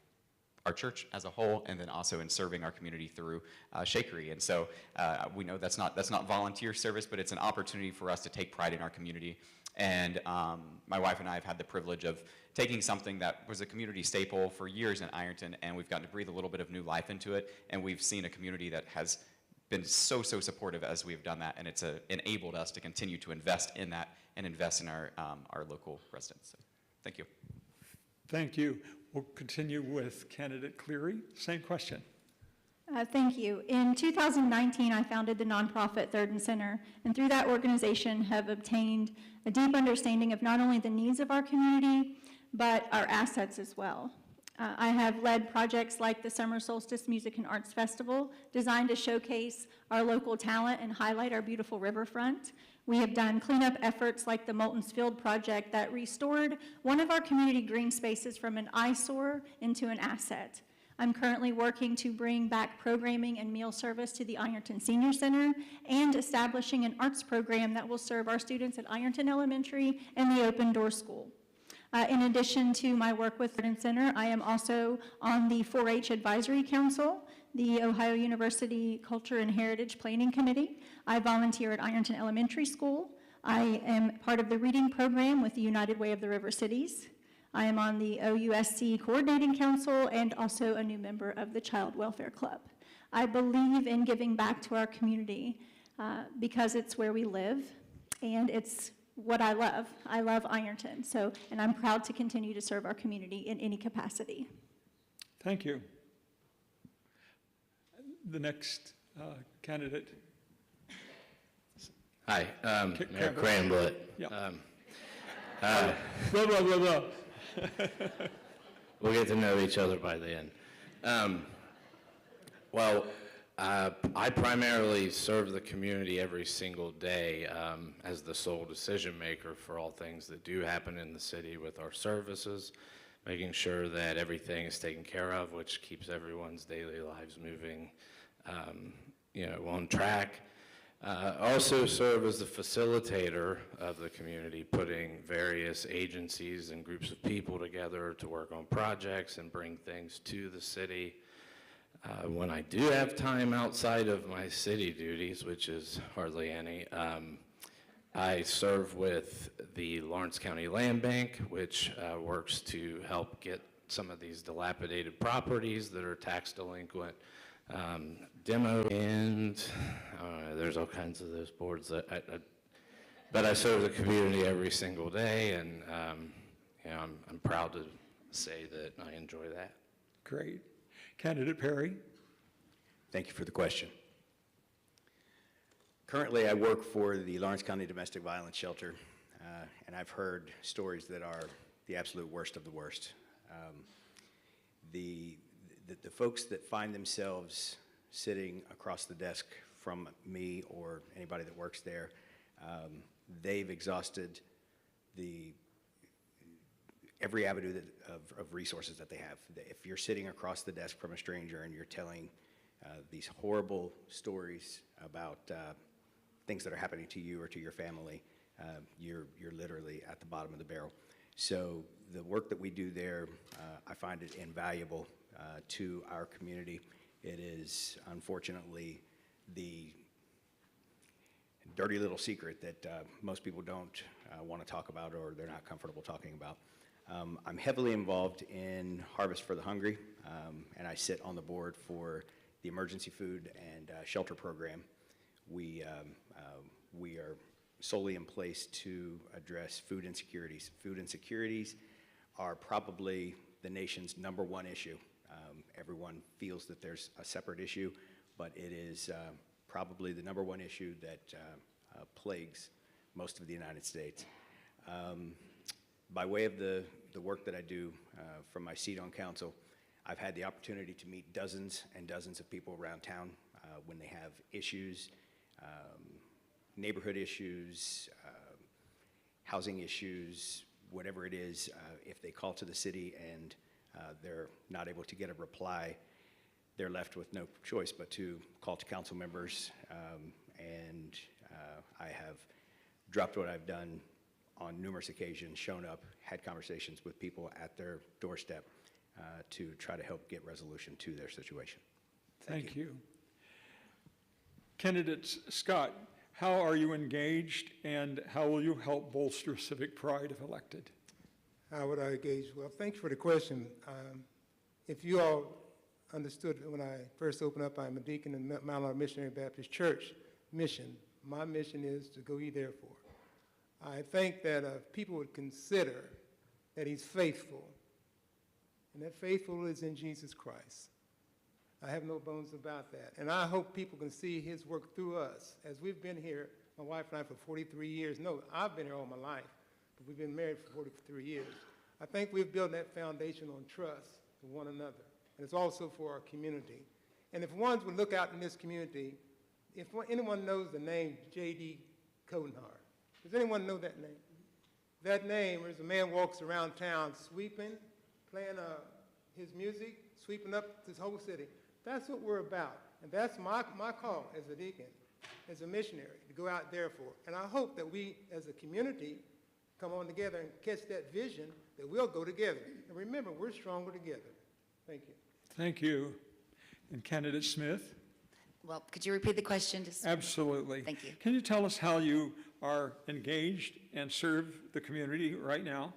our church as a whole, and then also in serving our community through Shakery. And so we know that's not volunteer service, but it's an opportunity for us to take pride in our community. And my wife and I have had the privilege of taking something that was a community staple for years in Ironton, and we've gotten to breathe a little bit of new life into it. And we've seen a community that has been so supportive as we've done that, and it's enabled us to continue to invest in that and invest in our local residents. So, thank you. Thank you. We'll continue with candidate Cleary. Same question. Thank you. In 2019, I founded the nonprofit Third and Center, and through that organization have obtained a deep understanding of not only the needs of our community, but our assets as well. I have led projects like the Summer Solstice Music and Arts Festival, designed to showcase our local talent and highlight our beautiful riverfront. We have done cleanup efforts like the Moulton's Field project that restored one of our community green spaces from an eyesore into an asset. I'm currently working to bring back programming and meal service to the Ironton Senior Center and establishing an arts program that will serve our students at Ironton Elementary and the Open Door School. In addition to my work with Third and Center, I am also on the 4-H Advisory Council, the Ohio University Culture and Heritage Planning Committee. I volunteer at Ironton Elementary School. I am part of the reading program with the United Way of the River Cities. I am on the OUSC Coordinating Council and also a new member of the Child Welfare Club. I believe in giving back to our community because it's where we live and it's what I love. I love Ironton, and I'm proud to continue to serve our community in any capacity. Thank you. The next candidate. Hi, Mayor Cranblett. Yeah. Blah, blah, blah, blah. We'll get to know each other by the end. I primarily serve the community every single day as the sole decision maker for all things that do happen in the city with our services, making sure that everything is taken care of, which keeps everyone's daily lives moving, on track. I also serve as the facilitator of the community, putting various agencies and groups of people together to work on projects and bring things to the city. When I do have time outside of my city duties, which is hardly any, I serve with the Lawrence County Land Bank, which works to help get some of these dilapidated properties that are tax delinquent demo, and there's all kinds of those boards but I serve the community every single day, and I'm proud to say that I enjoy that. Great. Candidate Perry. Thank you for the question. Currently, I work for the Lawrence County Domestic Violence Shelter, and I've heard stories that are the absolute worst of the worst. The folks that find themselves sitting across the desk from me or anybody that works there, they've exhausted every avenue of resources that they have. If you're sitting across the desk from a stranger and you're telling these horrible stories about things that are happening to you or to your family, you're literally at the bottom of the barrel. So the work that we do there, I find it invaluable to our community. It is unfortunately the dirty little secret that most people don't want to talk about or they're not comfortable talking about. I'm heavily involved in Harvest for the Hungry, and I sit on the board for the Emergency Food and Shelter Program. We are solely in place to address food insecurities. Food insecurities are probably the nation's #1 issue. Everyone feels that there's a separate issue, but it is probably the #1 issue that plagues most of the United States. By way of the work that I do from my seat on council, I've had the opportunity to meet dozens and dozens of people around town when they have issues, neighborhood issues, housing issues, whatever it is. If they call to the city and they're not able to get a reply, they're left with no choice but to call to council members. And I have dropped what I've done on numerous occasions, shown up, had conversations with people at their doorstep to try to help get resolution to their situation. Thank you. Candidate Scott, how are you engaged and how will you help bolster civic pride if elected? How would I engage? Well, thanks for the question. If you all understood when I first opened up, I'm a deacon in Mount Laurel Missionary Baptist Church mission. My mission is to go ye therefore. I think that if people would consider that he's faithful, and that faithful is in Jesus Christ. I have no bones about that. And I hope people can see his work through us. As we've been here, my wife and I, for 43 years. No, I've been here all my life, but we've been married for 43 years. I think we've built that foundation on trust for one another. And it's also for our community. And if one would look out in this community, if anyone knows the name J.D. Codenhar, does anyone know that name? That name is a man walks around town sweeping, playing his music, sweeping up this whole city. That's what we're about. And that's my call as a deacon, as a missionary, to go out there for. And I hope that we, as a community, come on together and catch that vision that we'll go together. And remember, we're stronger together. Thank you. Thank you. And Candidate Smith? Well, could you repeat the question? Absolutely. Thank you. Can you tell us how you are engaged and serve the community right now,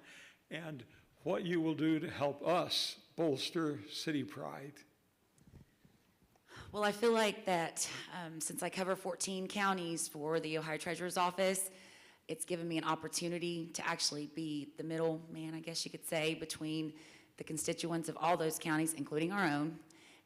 and what you will do to help us bolster city pride? Well, I feel like that since I cover 14 counties for the Ohio Treasurer's Office, it's given me an opportunity to actually be the middleman, I guess you could say, between the constituents of all those counties, including our own,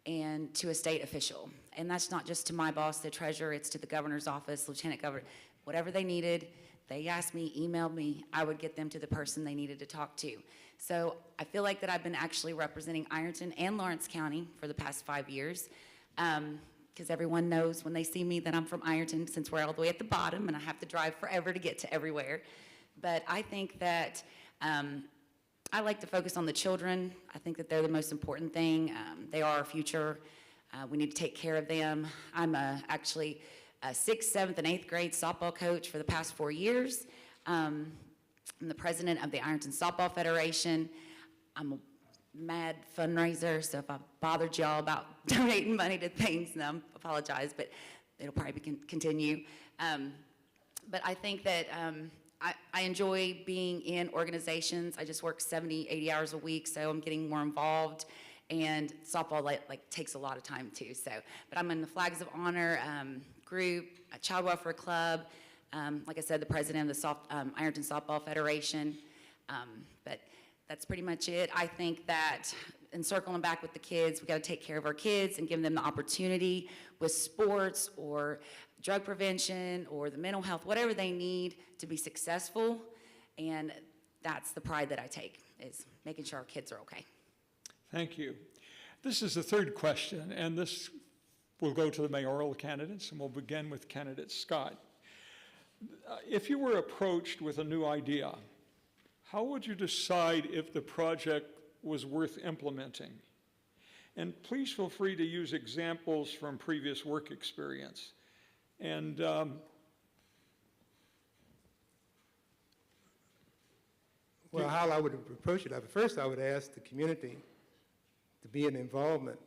and to a state official. And that's not just to my boss, the treasurer, it's to the governor's office, lieutenant governor, whatever they needed. They asked me, emailed me, I would get them to the person they needed to talk to. So I feel like that I've been actually representing Ironton and Lawrence County for the past 5 years, because everyone knows when they see me that I'm from Ironton, since we're all the way at the bottom and I have to drive forever to get to everywhere. But I think that I like to focus on the children. I think that they're the most important thing. They are our future. We need to take care of them. I'm actually a 6th, 7th, and 8th grade softball coach for the past 4 years. I'm the president of the Ironton Softball Federation. I'm a mad fundraiser, so if I bothered y'all about donating money to things, no, I apologize, but it'll probably continue. But I think that I enjoy being in organizations. I just work 70, 80 hours a week, so I'm getting more involved. And softball like takes a lot of time too. So, but I'm in the Flags of Honor group, a Child Welfare Club. Like I said, the president of the Ironton Softball Federation. But that's pretty much it. I think that in circling back with the kids, we got to take care of our kids and give them the opportunity with sports or drug prevention or the mental health, whatever they need to be successful. And that's the pride that I take, is making sure our kids are okay. Thank you. This is the third question, and this will go to the mayoral candidates, and we'll begin with candidate Scott. If you were approached with a new idea, how would you decide if the project was worth implementing? And please feel free to use examples from previous work experience. And Well, how I would approach it, first I would ask the community to be in involvement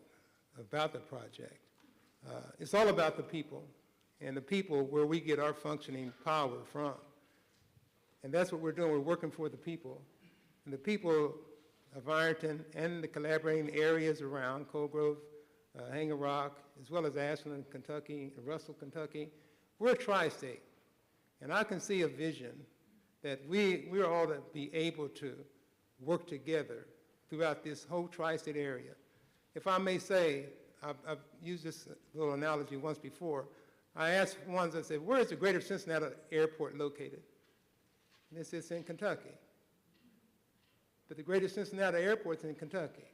about the project. It's all about the people, and the people where we get our functioning power from. And that's what we're doing. We're working for the people. And the people of Ironton and the collaborating areas around Cold Grove, Hanger Rock, as well as Ashland, Kentucky, and Russell, Kentucky, we're a tri-state. And I can see a vision that we're all to be able to work together throughout this whole tri-state area. If I may say, I've used this little analogy once before. I asked ones, I said, where is the Greater Cincinnati Airport located? And they said, it's in Kentucky. But the Greater Cincinnati Airport's in Kentucky.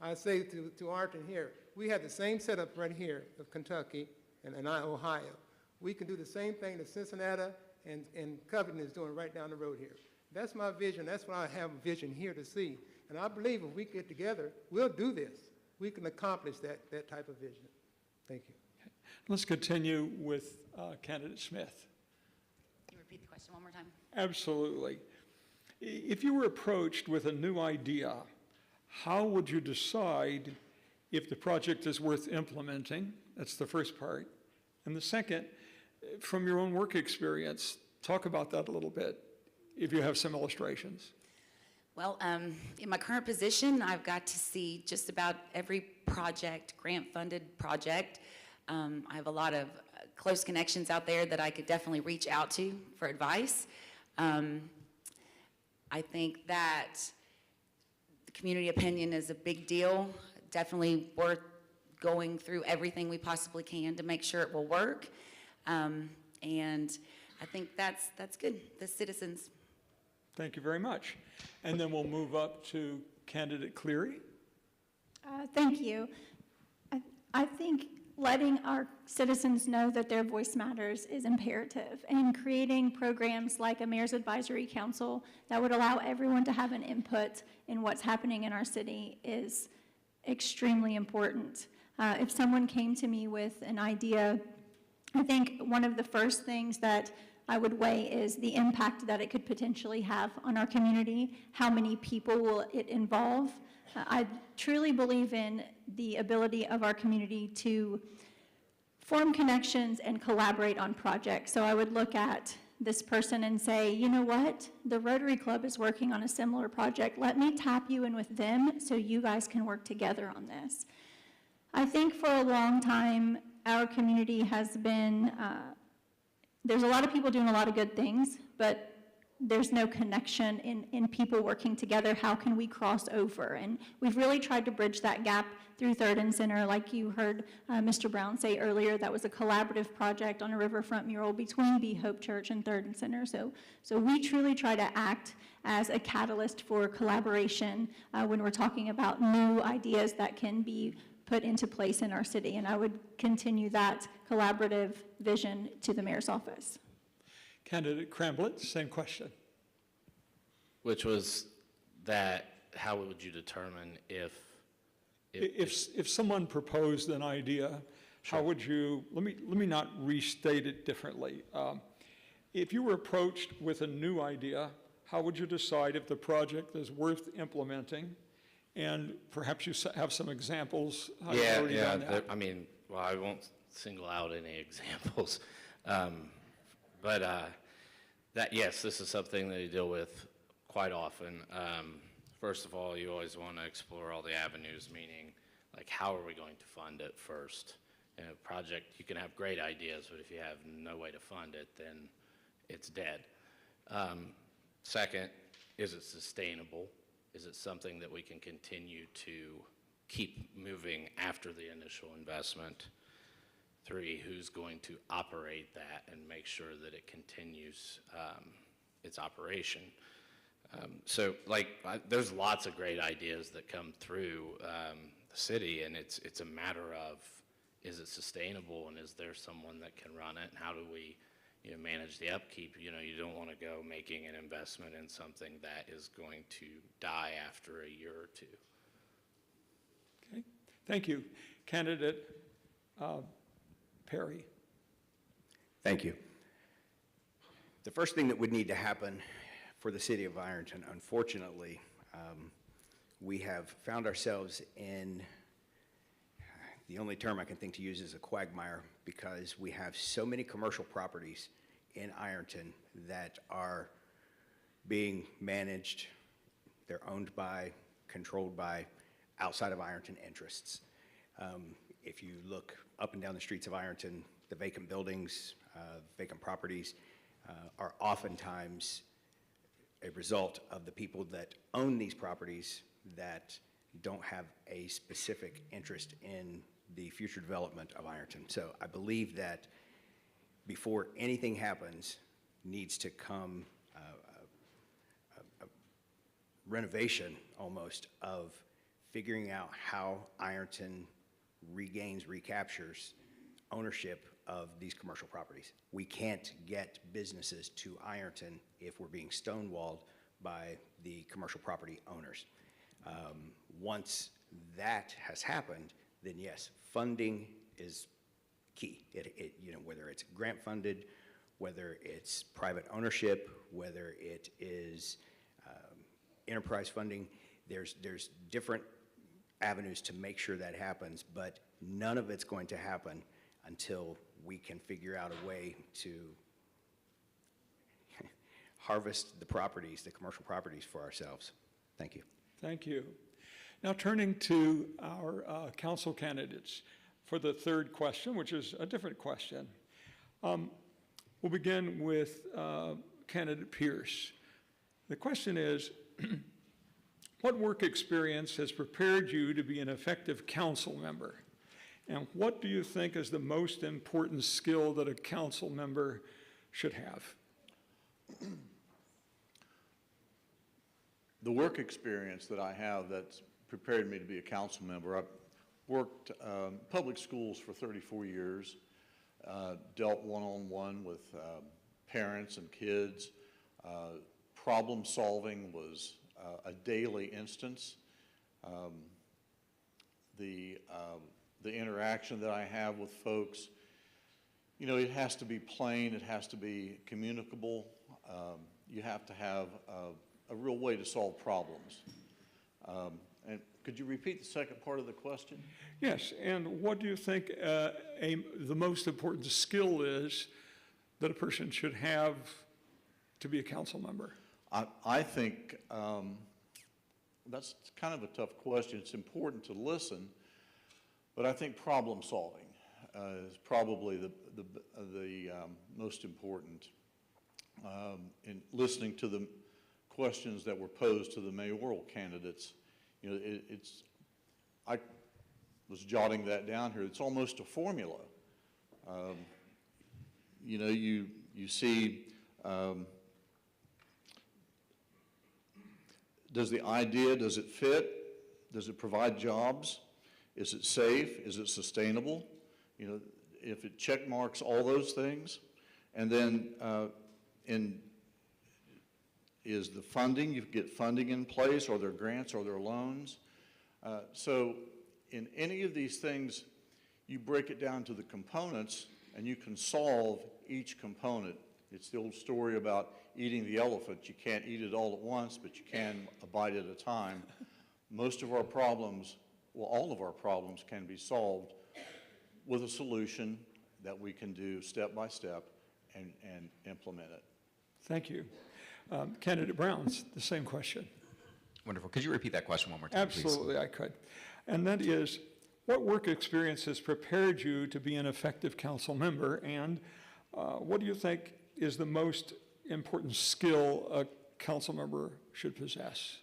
I say to Ironton here, we have the same setup right here of Kentucky and Ohio. We can do the same thing that Cincinnati and Covington is doing right down the road here. That's my vision. That's what I have a vision here to see. And I believe if we get together, we'll do this. We can accomplish that type of vision. Thank you. let's continue with candidate Smith. Can you repeat the question one more time? Absolutely. If you were approached with a new idea, how would you decide if the project is worth implementing? That's the first part. And the second, from your own work experience, talk about that a little bit, if you have some illustrations. Well, in my current position, I've got to see just about every project, grant-funded project. I have a lot of close connections out there that I could definitely reach out to for advice. I think that the community opinion is a big deal, definitely worth going through everything we possibly can to make sure it will work. And I think that's good, the citizens. Thank you very much. And then we'll move up to candidate Cleary. Thank you. I think letting our citizens know that their voice matters is imperative, and creating programs like a Mayor's Advisory Council that would allow everyone to have an input in what's happening in our city is extremely important. If someone came to me with an idea, I think one of the first things that I would weigh is the impact that it could potentially have on our community. How many people will it involve? I truly believe in the ability of our community to form connections and collaborate on projects. So I would look at this person and say, you know what? The Rotary Club is working on a similar project. Let me tap you in with them so you guys can work together on this. I think for a long time, our community has been, there's a lot of people doing a lot of good things, but there's no connection in people working together. How can we cross over? And we've really tried to bridge that gap through Third and Center. Like you heard Mr. Brown say earlier, that was a collaborative project on a riverfront mural between Be Hope Church and Third and Center. So we truly try to act as a catalyst for collaboration when we're talking about new ideas that can be put into place in our city. And I would continue that collaborative vision to the mayor's office. Candidate Cramblett, same question. Which was that, how would you determine if someone proposed an idea, how would you, let me not restate it differently. If you were approached with a new idea, how would you decide if the project is worth implementing? And perhaps you have some examples. How you've already done that. I mean, well, I won't single out any examples. But that, yes, this is something that you deal with quite often. First of all, you always want to explore all the avenues, meaning, like, how are we going to fund it first? In a project, you can have great ideas, but if you have no way to fund it, then it's dead. Second, is it sustainable? Is it something that we can continue to keep moving after the initial investment? 3, who's going to operate that and make sure that it continues its operation? So, like, there's lots of great ideas that come through the city, and it's a matter of, is it sustainable, and is there someone that can run it, and how do we, manage the upkeep? You don't want to go making an investment in something that is going to die after a year or two. Okay, thank you. Candidate Perry. Thank you. The first thing that would need to happen for the city of Ironton, unfortunately, we have found ourselves in, the only term I can think to use is a quagmire, because we have so many commercial properties in Ironton that are being managed, they're owned by, controlled by outside of Ironton interests. If you look up and down the streets of Ironton, the vacant buildings, vacant properties are oftentimes a result of the people that own these properties that don't have a specific interest in the future development of Ironton. So I believe that before anything happens, needs to come a renovation almost of figuring out how Ironton regains, recaptures ownership of these commercial properties. We can't get businesses to Ironton if we're being stonewalled by the commercial property owners. Once that has happened, then yes, funding is key. Whether it's grant funded, whether it's private ownership, whether it is enterprise funding, there's different avenues to make sure that happens, but none of it's going to happen until we can figure out a way to harvest the properties, the commercial properties for ourselves. Thank you. Thank you. Now turning to our council candidates for the third question, which is a different question. We'll begin with candidate Pierce. The question is, what work experience has prepared you to be an effective council member? And what do you think is the most important skill that a council member should have? The work experience that I have that's prepared me to be a council member, I've worked public schools for 34 years, dealt one-on-one with parents and kids. Problem solving was a daily instance. The interaction that I have with folks, it has to be plain, it has to be communicable. You have to have a real way to solve problems. And could you repeat the second part of the question? Yes, and what do you think the most important skill is that a person should have to be a council member? I think that's kind of a tough question. It's important to listen, but I think problem solving is probably the most important. In listening to the questions that were posed to the mayoral candidates, I was jotting that down here. It's almost a formula. You see, does the idea, does it fit? Does it provide jobs? Is it safe? Is it sustainable? If it check marks all those things, and then is the funding, you get funding in place, or there grants, or there loans? So in any of these things, you break it down to the components, and you can solve each component. It's the old story about eating the elephant. You can't eat it all at once, but you can a bite at a time. Most of our problems, well, all of our problems can be solved with a solution that we can do step by step and implement it. Thank you. Candidate Browns, the same question. Wonderful. Could you repeat that question one more time, please? Absolutely, I could. And that is, what work experience has prepared you to be an effective council member, and what do you think is the most important skill a council member should possess?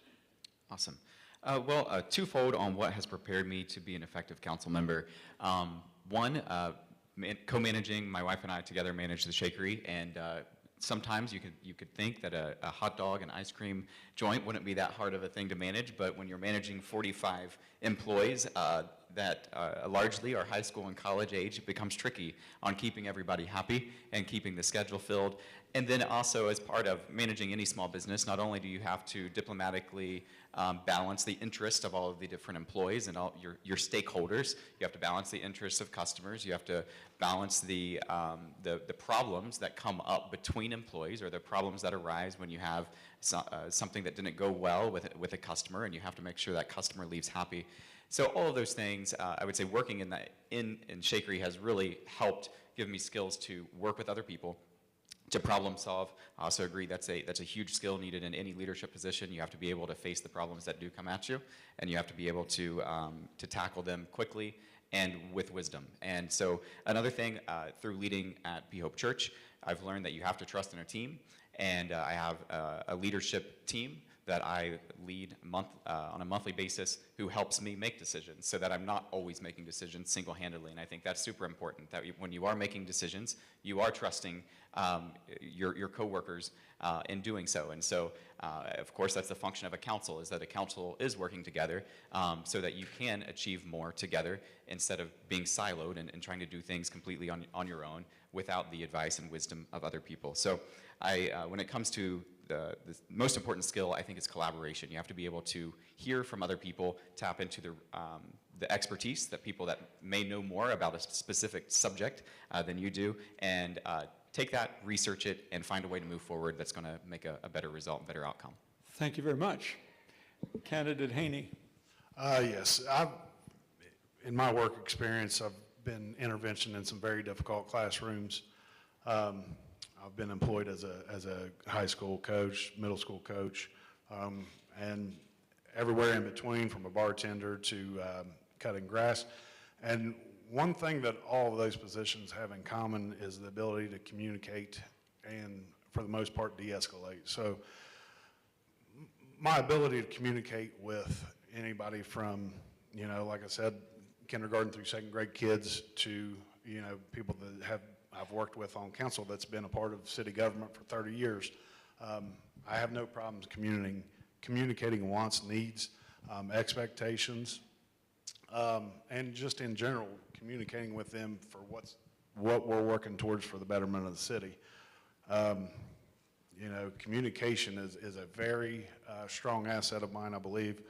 Awesome. Well, twofold on what has prepared me to be an effective council member. One, co-managing, my wife and I together manage the Shakery, and sometimes you could think that a hot dog and ice cream joint wouldn't be that hard of a thing to manage, but when you're managing 45 employees that largely are high school and college age, it becomes tricky on keeping everybody happy and keeping the schedule filled. And then also, as part of managing any small business, not only do you have to diplomatically balance the interest of all of the different employees and all your stakeholders, you have to balance the interests of customers, you have to balance the problems that come up between employees, or the problems that arise when you have something that didn't go well with a customer, and you have to make sure that customer leaves happy. So all of those things, I would say working in Shakery has really helped give me skills to work with other people, to problem solve. I also agree that's a huge skill needed in any leadership position. You have to be able to face the problems that do come at you, and you have to be able to tackle them quickly and with wisdom. And so another thing, through leading at Be Hope Church, I've learned that you have to trust in a team, and I have a leadership team that I lead on a monthly basis, who helps me make decisions, so that I'm not always making decisions single-handedly. And I think that's super important, that when you are making decisions, you are trusting your coworkers in doing so. And so, of course, that's the function of a council, is that a council is working together so that you can achieve more together, instead of being siloed and trying to do things completely on your own without the advice and wisdom of other people. So when it comes to the most important skill, I think, is collaboration. You have to be able to hear from other people, tap into the expertise that people that may know more about a specific subject than you do, and take that, research it, and find a way to move forward that's going to make a better result and better outcome. Thank you very much. Candidate Haney. Yes, in my work experience, I've been intervention in some very difficult classrooms. I've been employed as a high school coach, middle school coach, and everywhere in between, from a bartender to cutting grass. And one thing that all of those positions have in common is the ability to communicate and, for the most part, de-escalate. So my ability to communicate with anybody from, like I said, kindergarten through second grade kids to, people that I've worked with on council that's been a part of city government for 30 years. I have no problems communicating wants, needs, expectations, and just in general, communicating with them for what we're working towards for the betterment of the city. Communication is a very strong asset of mine, I believe.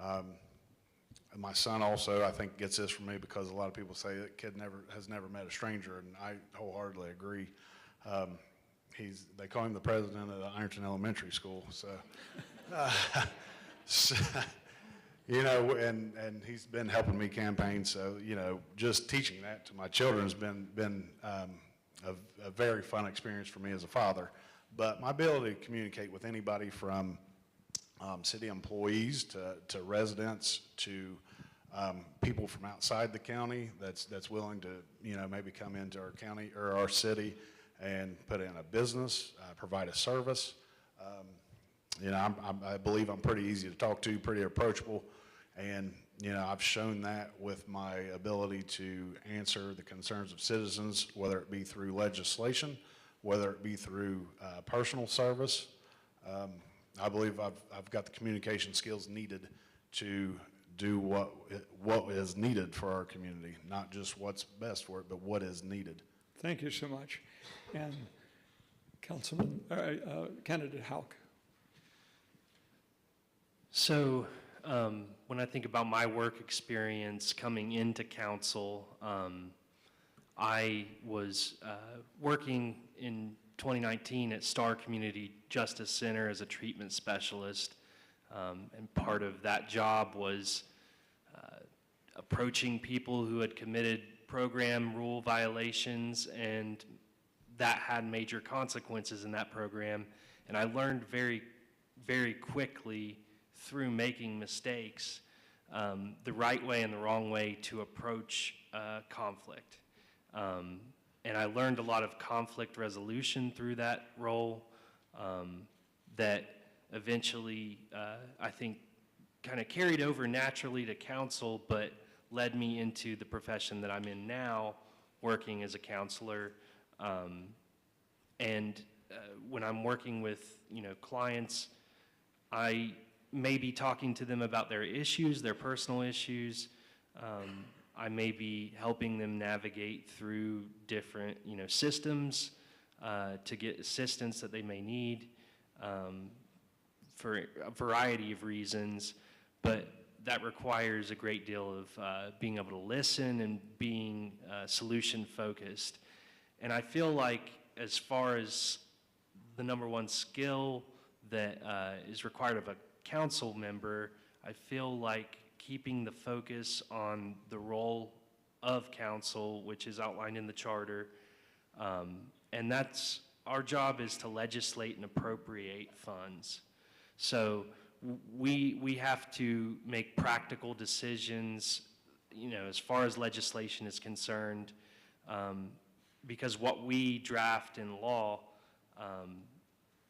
And my son also, I think, gets this from me, because a lot of people say that kid has never met a stranger, and I wholeheartedly agree. They call him the president of the Ironton Elementary School, so, and he's been helping me campaign. So, just teaching that to my children has been a very fun experience for me as a father. But my ability to communicate with anybody from city employees to residents to people from outside the county that's willing to maybe come into our county or our city and put in a business, provide a service. I believe I'm pretty easy to talk to, pretty approachable, and I've shown that with my ability to answer the concerns of citizens, whether it be through legislation, whether it be through personal service. I believe I've got the communication skills needed to do what is needed for our community, not just what's best for it, but what is needed. Thank you so much. And Candidate Houck. So when I think about my work experience coming into council, I was working in 2019 at Star Community Justice Center as a treatment specialist, and part of that job was approaching people who had committed program rule violations, and that had major consequences in that program. And I learned very, very quickly through making mistakes the right way and the wrong way to approach conflict. And I learned a lot of conflict resolution through that role that eventually, I think, kind of carried over naturally to council, but led me into the profession that I'm in now, working as a counselor. When I'm working with clients, I may be talking to them about their issues, their personal issues. I may be helping them navigate through different systems to get assistance that they may need for a variety of reasons, but that requires a great deal of being able to listen and being solution-focused. And I feel like as far as the number one skill that is required of a council member, I feel like keeping the focus on the role of council, which is outlined in the charter, and that's, our job is to legislate and appropriate funds. So we have to make practical decisions, you know, as far as legislation is concerned, because what we draft in law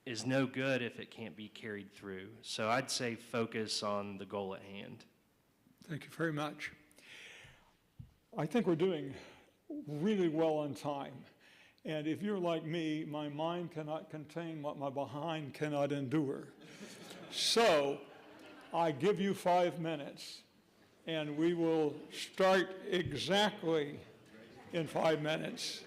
is no good if it can't be carried through. So I'd say focus on the goal at hand. Thank you very much. I think we're doing really well on time. And if you're like me, my mind cannot contain what my behind cannot endure. So I give you 5 minutes, and we will start exactly in 5 minutes.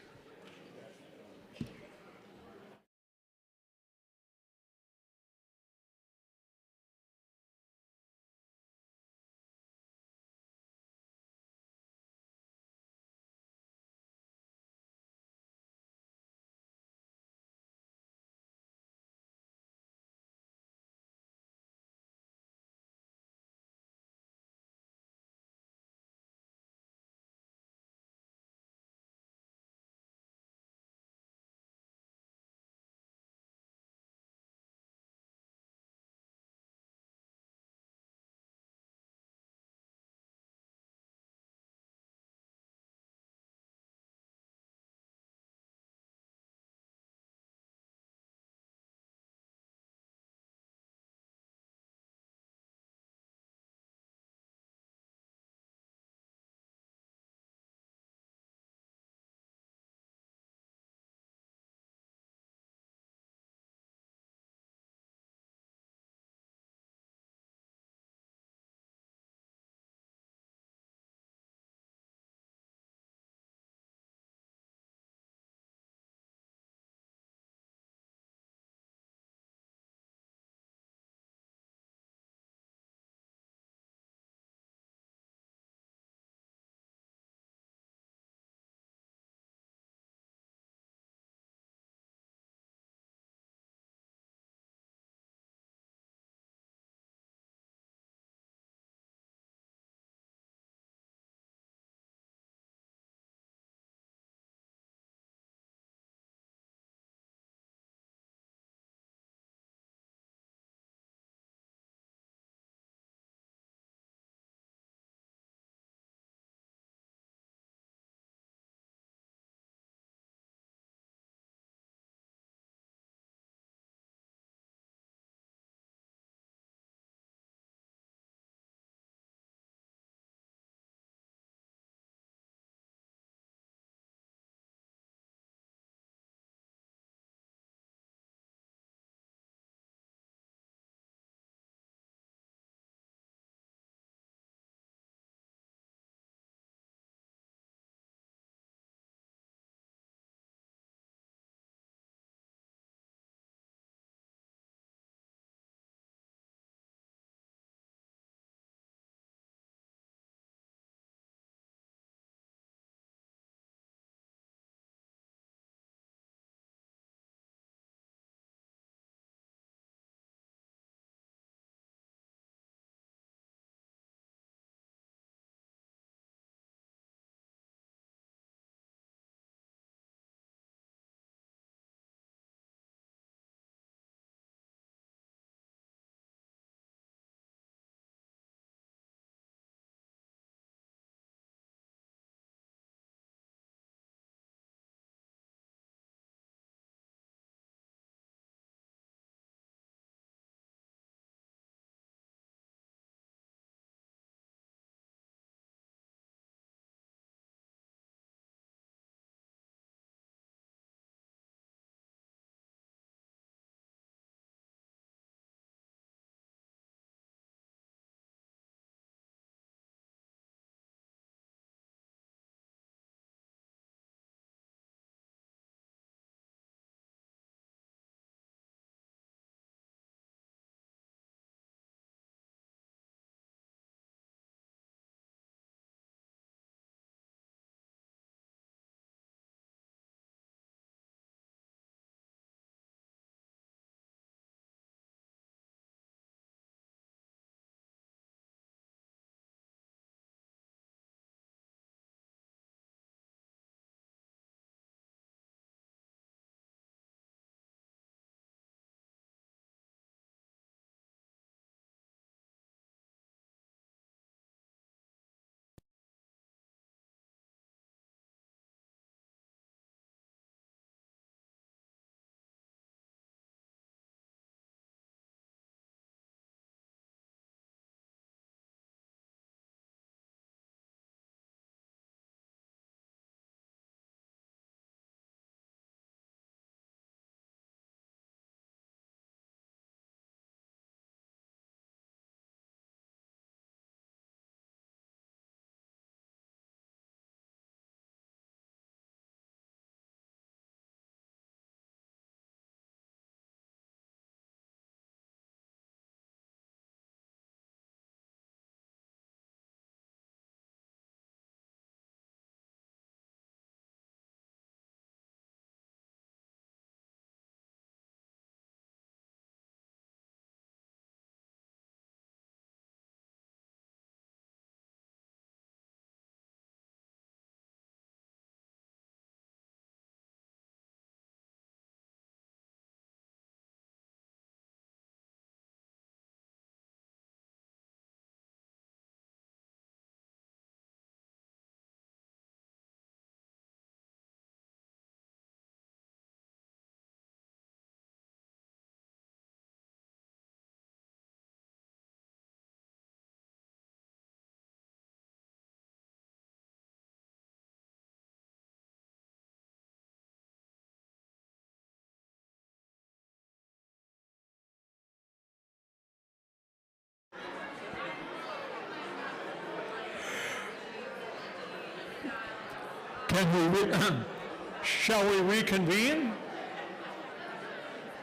Shall we reconvene?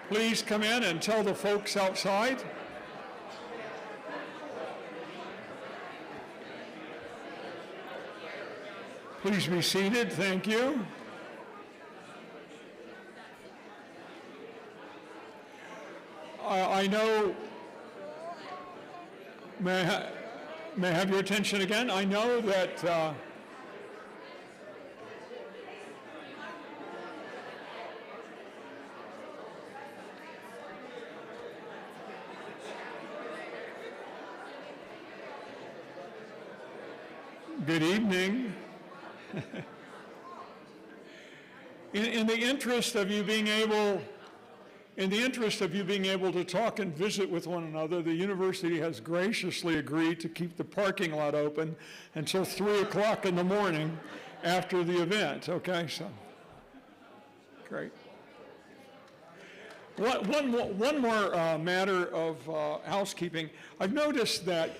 Please come in and tell the folks outside. Please be seated, thank you. I know, may I have your attention again? I know that good evening. In the interest of you being able to talk and visit with one another, the university has graciously agreed to keep the parking lot open until 3 o'clock in the morning after the event, okay? So, great. One more matter of housekeeping. I noticed that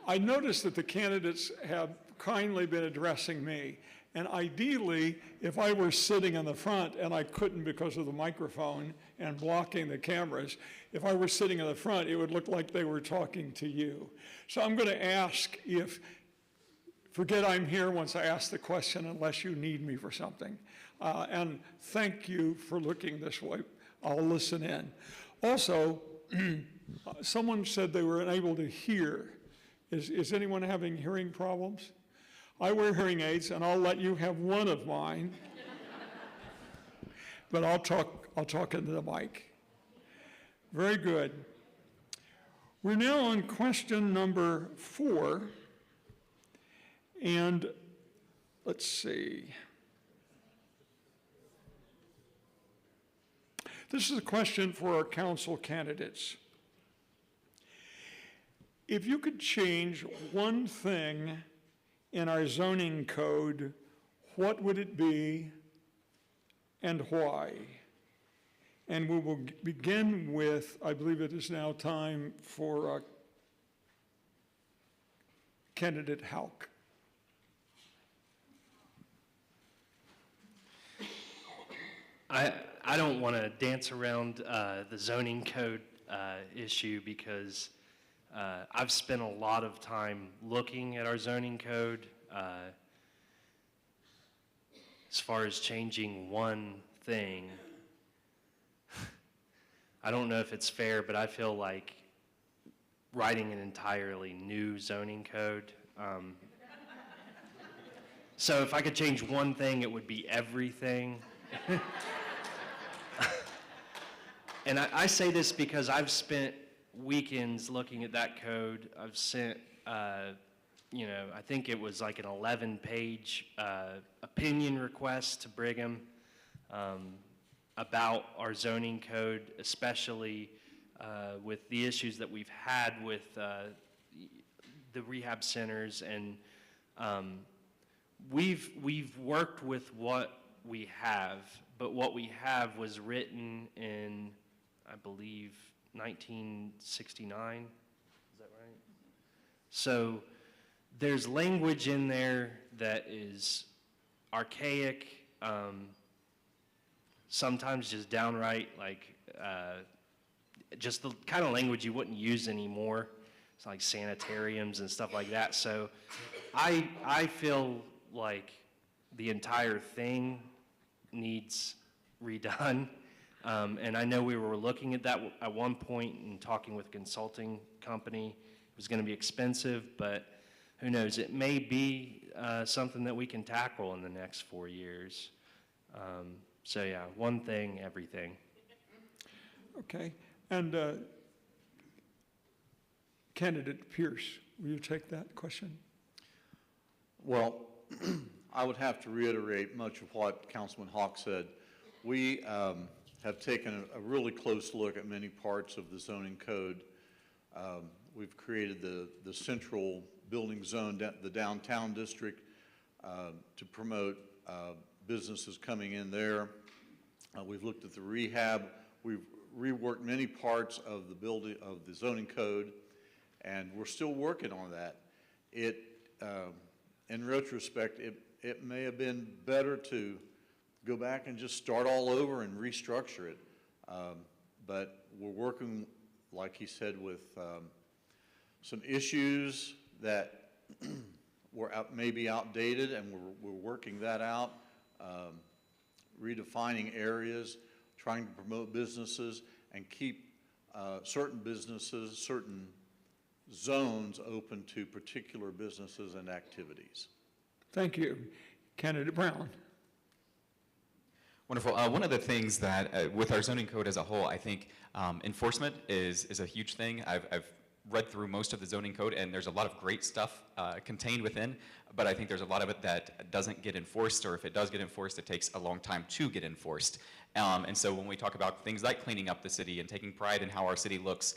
the candidates have kindly been addressing me. And ideally, if I were sitting in the front, and I couldn't because of the microphone and blocking the cameras, if I were sitting in the front, it would look like they were talking to you. So I'm going to ask forget I'm here once I ask the question unless you need me for something. And thank you for looking this way. I'll listen in. Also, someone said they were unable to hear. Is anyone having hearing problems? I wear hearing aids, and I'll let you have one of mine. But I'll talk into the mic. Very good. We're now on question number 4. And let's see. This is a question for our council candidates. If you could change one thing in our zoning code, what would it be and why? And we will begin with, I believe it is now time for candidate Houck. I don't want to dance around the zoning code issue because I've spent a lot of time looking at our zoning code. As far as changing one thing, I don't know if it's fair, but I feel like writing an entirely new zoning code. So if I could change one thing, it would be everything. And I say this because I've spent weekends looking at that code. I've sent, I think it was like an 11-page opinion request to Brigham about our zoning code, especially with the issues that we've had with the rehab centers. And we've worked with what we have, but what we have was written in, I believe, 1969, is that right? So there's language in there that is archaic, sometimes just downright like just the kind of language you wouldn't use anymore. It's like sanitariums and stuff like that. So I feel like the entire thing needs redone. And I know we were looking at that at one point and talking with a consulting company. It was going to be expensive, but who knows? It may be something that we can tackle in the next 4 years. So yeah, one thing, everything. Okay. And candidate Pierce, will you take that question? Well, I would have to reiterate much of what Councilman Houck said. We have taken a really close look at many parts of the zoning code. We've created the central building zone, the downtown district, to promote businesses coming in there. We've looked at the rehab. We've reworked many parts of the building of the zoning code, and we're still working on that. In retrospect, it may have been better to go back and just start all over and restructure it. But we're working, like he said, with some issues that may be outdated, and we're working that out, redefining areas, trying to promote businesses, and keep certain businesses, certain zones open to particular businesses and activities. Thank you. Candidate Brown. Wonderful. One of the things that, with our zoning code as a whole, I think enforcement is a huge thing. I've read through most of the zoning code, and there's a lot of great stuff contained within, but I think there's a lot of it that doesn't get enforced, or if it does get enforced, it takes a long time to get enforced. And so when we talk about things like cleaning up the city and taking pride in how our city looks,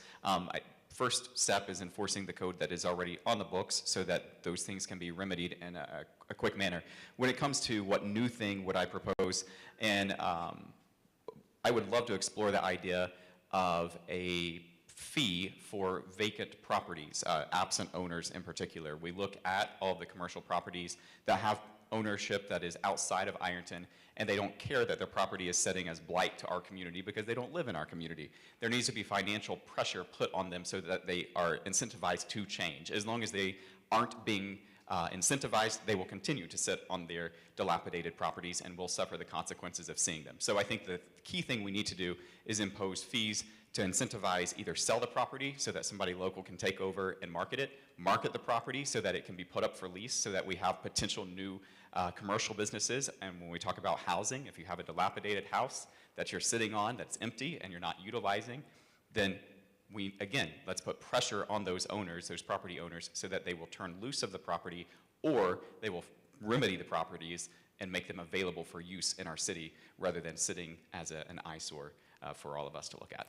first step is enforcing the code that is already on the books so that those things can be remedied in a quick manner. When it comes to what new thing would I propose, and I would love to explore the idea of a fee for vacant properties, absent owners in particular. We look at all the commercial properties that have ownership that is outside of Ironton, and they don't care that their property is setting as blight to our community because they don't live in our community. There needs to be financial pressure put on them so that they are incentivized to change. As long as they aren't being incentivized, they will continue to sit on their dilapidated properties and will suffer the consequences of seeing them. So I think the key thing we need to do is impose fees to incentivize either sell the property so that somebody local can take over and market the property so that it can be put up for lease so that we have potential new commercial businesses. And when we talk about housing, if you have a dilapidated house that you're sitting on that's empty and you're not utilizing, then let's put pressure on those owners, those property owners, so that they will turn loose of the property, or they will remedy the properties and make them available for use in our city rather than sitting as an eyesore for all of us to look at.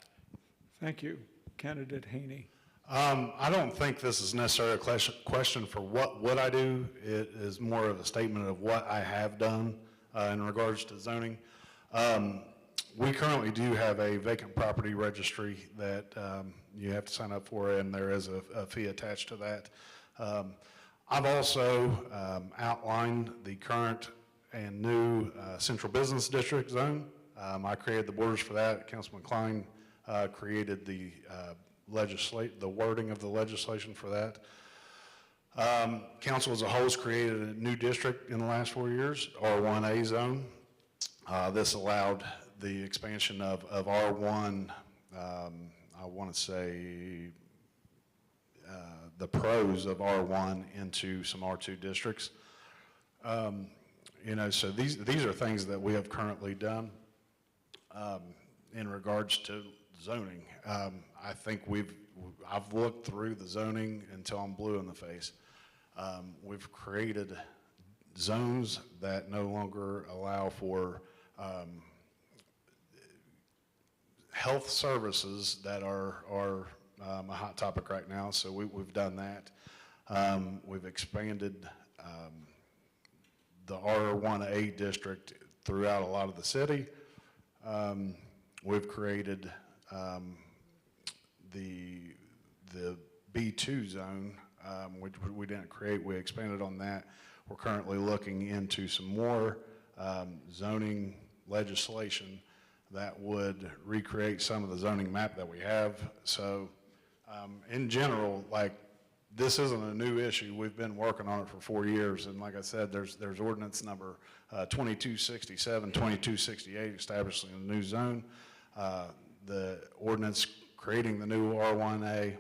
Thank you. Candidate Haney. I don't think this is necessarily a question for what would I do. It is more of a statement of what I have done in regards to zoning. We currently do have a vacant property registry that you have to sign up for, and there is a fee attached to that. I've also outlined the current and new central business district zone. I created the borders for that. Councilman Klein created the wording of the legislation for that. Council as a whole has created a new district in the last 4 years, R1A zone. This allowed the expansion of R1, I want to say the pros of R1 into some R2 districts. So these are things that we have currently done in regards to zoning. I think I've looked through the zoning until I'm blue in the face. We've created zones that no longer allow for health services that are a hot topic right now, so we've done that. We've expanded the R1A district throughout a lot of the city. We've created the B2 zone, which we didn't create. We expanded on that. We're currently looking into some more zoning legislation that would recreate some of the zoning map that we have. So in general, this isn't a new issue. We've been working on it for 4 years, and like I said, there's ordinance number 2267, 2268 establishing a new zone. The ordinance creating the new R1A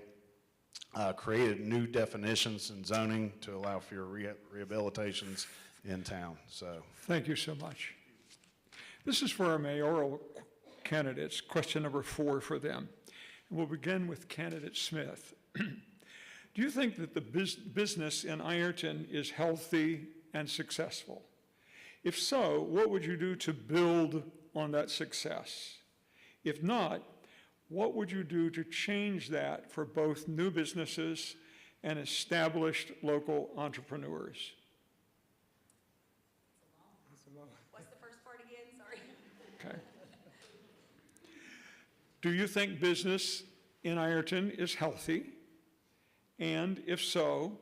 created new definitions in zoning to allow for your rehabilitations in town. So Thank you so much. This is for our mayoral candidates, question number 4 for them. And we'll begin with candidate Smith. Do you think that the business in Ironton is healthy and successful? If so, what would you do to build on that success? If not, what would you do to change that for both new businesses and established local entrepreneurs? What's the first part again? Sorry. Okay. Do you think business in Ironton is healthy? And if so,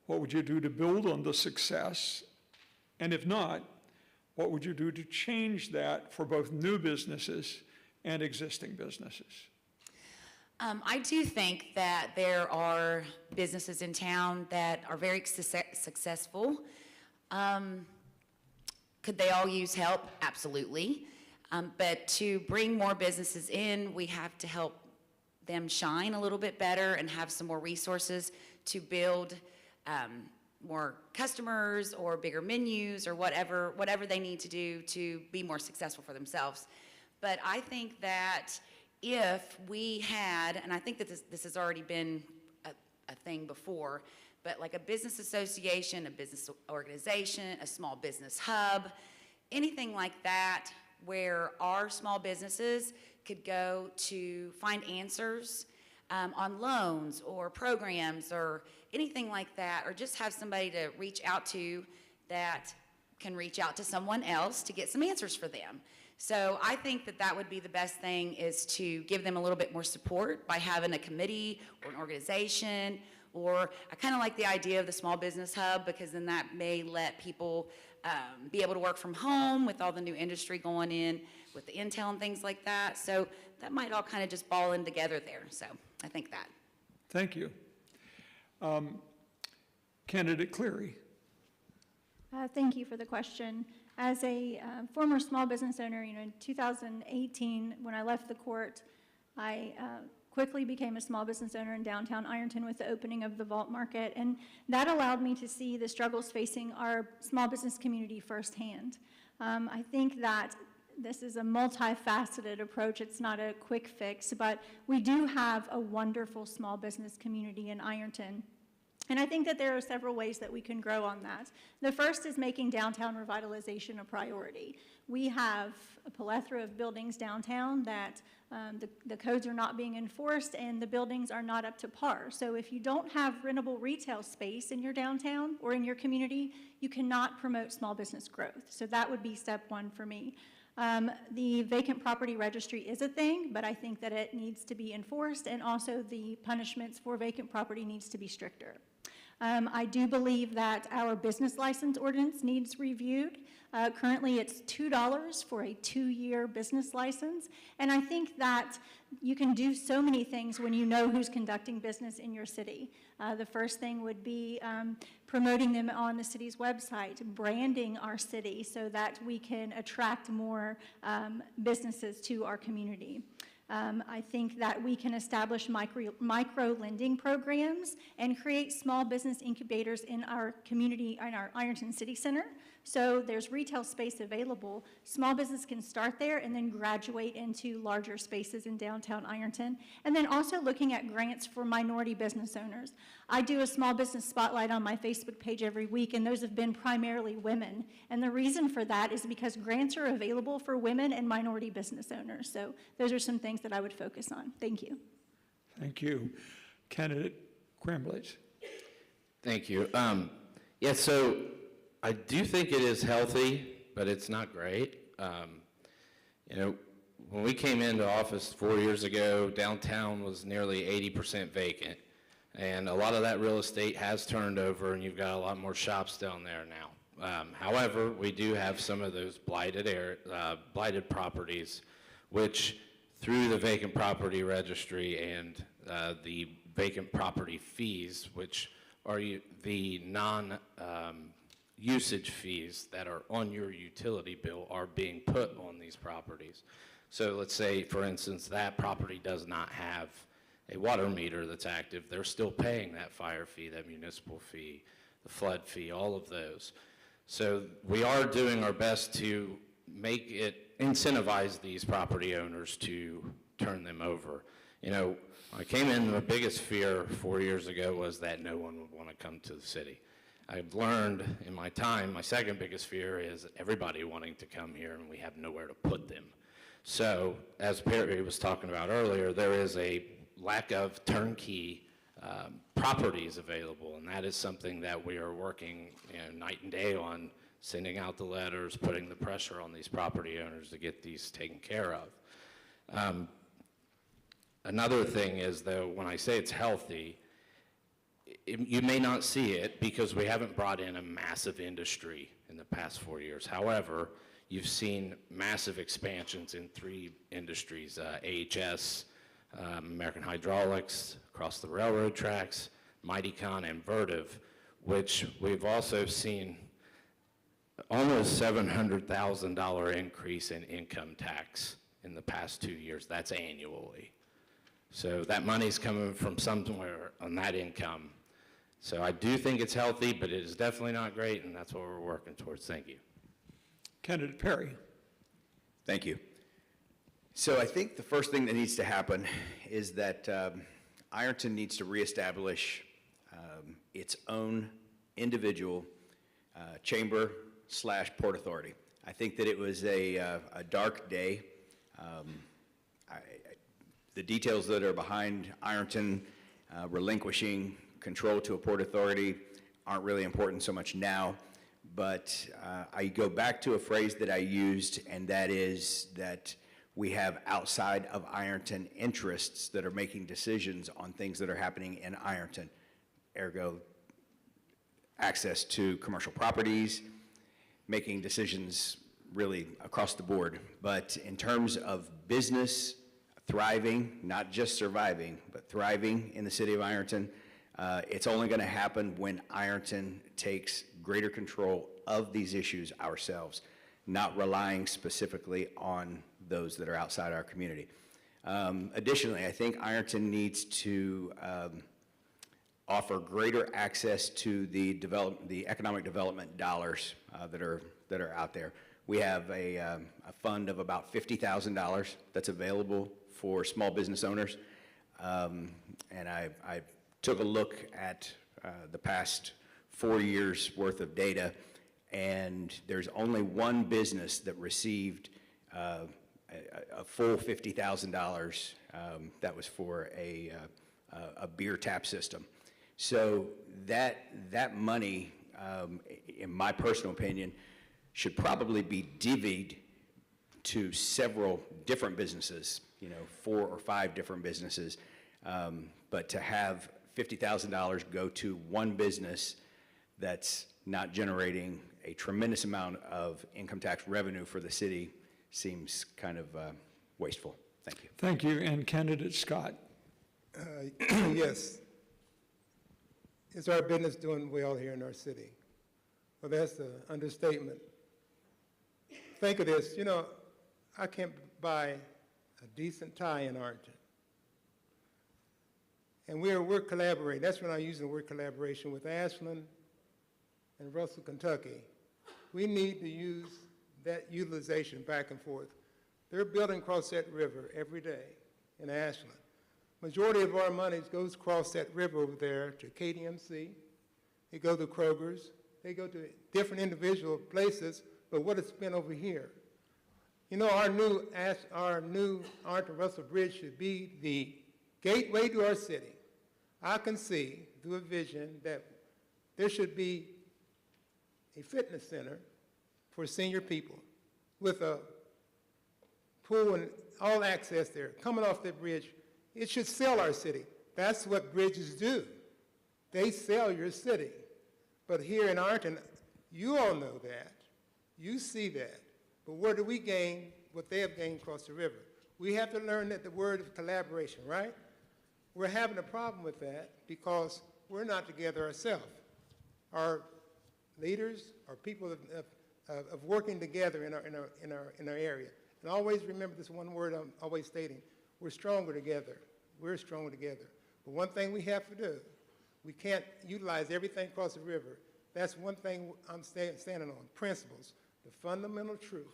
what would you do to build on the success? And if not, what would you do to change that for both new businesses and existing businesses? I do think that there are businesses in town that are very successful. Could they all use help? Absolutely. But to bring more businesses in, we have to help them shine a little bit better and have some more resources to build more customers or bigger menus or whatever they need to do to be more successful for themselves. But I think that if we had, and I think that this has already been a thing before, but like a business association, a business organization, a small business hub, anything like that where our small businesses could go to find answers on loans or programs or anything like that, or just have somebody to reach out to that can reach out to someone else to get some answers for them. So I think that that would be the best thing, is to give them a little bit more support by having a committee or an organization. Or I kind of like the idea of the small business hub, because then that may let people be able to work from home with all the new industry going in with the Intel and things like that. So that might all kind of just ball in together there. So I think that. Thank you. Candidate Cleary. Thank you for the question. As a former small business owner, in 2018, when I left the court, I quickly became a small business owner in downtown Ironton with the opening of the Vault Market, and that allowed me to see the struggles facing our small business community firsthand. I think that this is a multifaceted approach. It's not a quick fix, but we do have a wonderful small business community in Ironton. And I think that there are several ways that we can grow on that. The first is making downtown revitalization a priority. We have a plethora of buildings downtown that the codes are not being enforced and the buildings are not up to par. So if you don't have rentable retail space in your downtown or in your community, you cannot promote small business growth. So that would be step one for me. The vacant property registry is a thing, but I think that it needs to be enforced, and also the punishments for vacant property needs to be stricter. I do believe that our business license ordinance needs reviewed. Currently, it's $2 for a 2-year business license, and I think that you can do so many things when you know who's conducting business in your city. The first thing would be promoting them on the city's website, branding our city so that we can attract more businesses to our community. I think that we can establish micro lending programs and create small business incubators in our community, in our Ironton City Center. So there's retail space available. Small business can start there and then graduate into larger spaces in downtown Ironton. And then also looking at grants for minority business owners. I do a small business spotlight on my Facebook page every week, and those have been primarily women. And the reason for that is because grants are available for women and minority business owners. So those are some things that I would focus on. Thank you. Thank you. Candidate Cramblitz. Thank you. So I do think it is healthy, but it's not great. When we came into office 4 years ago, downtown was nearly 80% vacant. And a lot of that real estate has turned over, and you've got a lot more shops down there now. However, we do have some of those blighted properties, which through the vacant property registry and the vacant property fees, which are the usage fees that are on your utility bill, are being put on these properties. So let's say, for instance, that property does not have a water meter that's active. They're still paying that fire fee, that municipal fee, the flood fee, all of those. So we are doing our best to incentivize these property owners to turn them over. When I came in, the biggest fear 4 years ago was that no one would want to come to the city. I've learned in my time, my second biggest fear is everybody wanting to come here and we have nowhere to put them. So, as Perry was talking about earlier, there is a lack of turnkey properties available, and that is something that we are working night and day on, sending out the letters, putting the pressure on these property owners to get these taken care of. Another thing is, though, when I say it's healthy, you may not see it because we haven't brought in a massive industry in the past 4 years. However, you've seen massive expansions in 3 industries, AHS, American Hydraulics, across the railroad tracks, Mightycon, and Vertiv, which we've also seen almost $700,000 increase in income tax in the past 2 years. That's annually. So that money's coming from somewhere on that income. So I do think it's healthy, but it is definitely not great, and that's what we're working towards. Thank you. Candidate Perry. Thank you. So I think the first thing that needs to happen is that Ironton needs to reestablish its own individual chamber/port authority. I think that it was a dark day. The details that are behind Ironton relinquishing control to a port authority aren't really important so much now, but I go back to a phrase that I used, and that is that we have outside of Ironton interests that are making decisions on things that are happening in Ironton, ergo access to commercial properties, making decisions really across the board. But in terms of business thriving, not just surviving, but thriving in the city of Ironton, it's only going to happen when Ironton takes greater control of these issues ourselves, not relying specifically on those that are outside our community. Additionally, I think Ironton needs to offer greater access to the economic development dollars that are out there. We have a fund of about $50,000 that's available for small business owners, and I took a look at the past 4 years worth of data, and there's only one business that received a full $50,000 that was for a beer tap system. So that money, in my personal opinion, should probably be divvied to several different businesses, 4 or 5 different businesses. But to have $50,000 go to one business that's not generating a tremendous amount of income tax revenue for the city seems kind of wasteful. Thank you. Thank you. And Candidate Scott. Yes. Is our business doing well here in our city? Well, that's an understatement. Think of this, I can't buy a decent tie in Ironton. And we're collaborating. That's when I'm using the word collaboration with Ashland and Russell, Kentucky. We need to use that utilization back and forth. They're building across that river every day in Ashland. Majority of our money goes across that river over there to KDMC. They go to Kroger's. They go to different individual places, but what it's been over here. Our new Ironton Russell Bridge should be the gateway to our city. I can see through a vision that there should be a fitness center for senior people with a pool and all access there. Coming off that bridge, it should sell our city. That's what bridges do. They sell your city. But here in Ironton, you all know that. You see that. But where do we gain what they have gained across the river? We have to learn that the word of collaboration, right? We're having a problem with that because we're not together ourselves. Our leaders are people of working together in our area. And always remember this one word I'm always stating: we're stronger together. We're stronger together. But one thing we have to do, we can't utilize everything across the river. That's one thing I'm standing on: principles, the fundamental truth.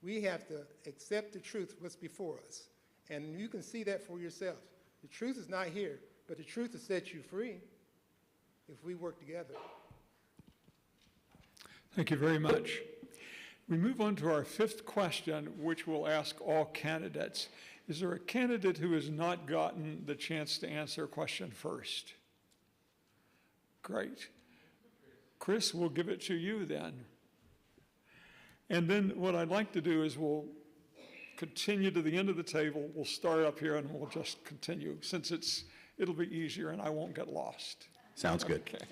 We have to accept the truth, what's before us. And you can see that for yourself. The truth is not here, but the truth will set you free if we work together. Thank you very much. We move on to our 5th question, which we'll ask all candidates. Is there a candidate who has not gotten the chance to answer a question first? Great. Chris, we'll give it to you then. And then what I'd like to do is we'll continue to the end of the table. We'll start up here and we'll just continue since it'll be easier and I won't get lost. Sounds good. Okay.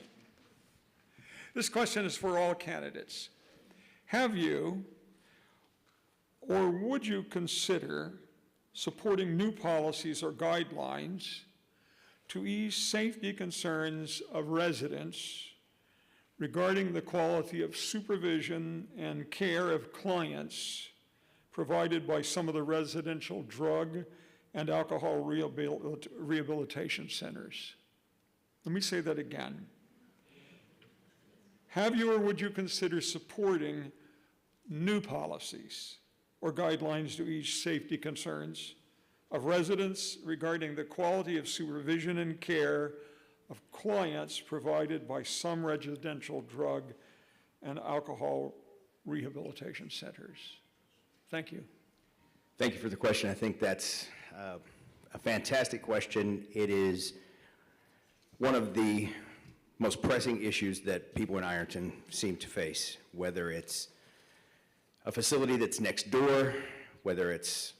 This question is for all candidates. Have you or would you consider supporting new policies or guidelines to ease safety concerns of residents regarding the quality of supervision and care of clients provided by some of the residential drug and alcohol rehabilitation centers? Let me say that again. Have you or would you consider supporting new policies or guidelines to ease safety concerns of residents regarding the quality of supervision and care of clients provided by some residential drug and alcohol rehabilitation centers? Thank you. Thank you for the question. I think that's a fantastic question. It is one of the most pressing issues that people in Ironton seem to face, whether it's a facility that's next door, whether it's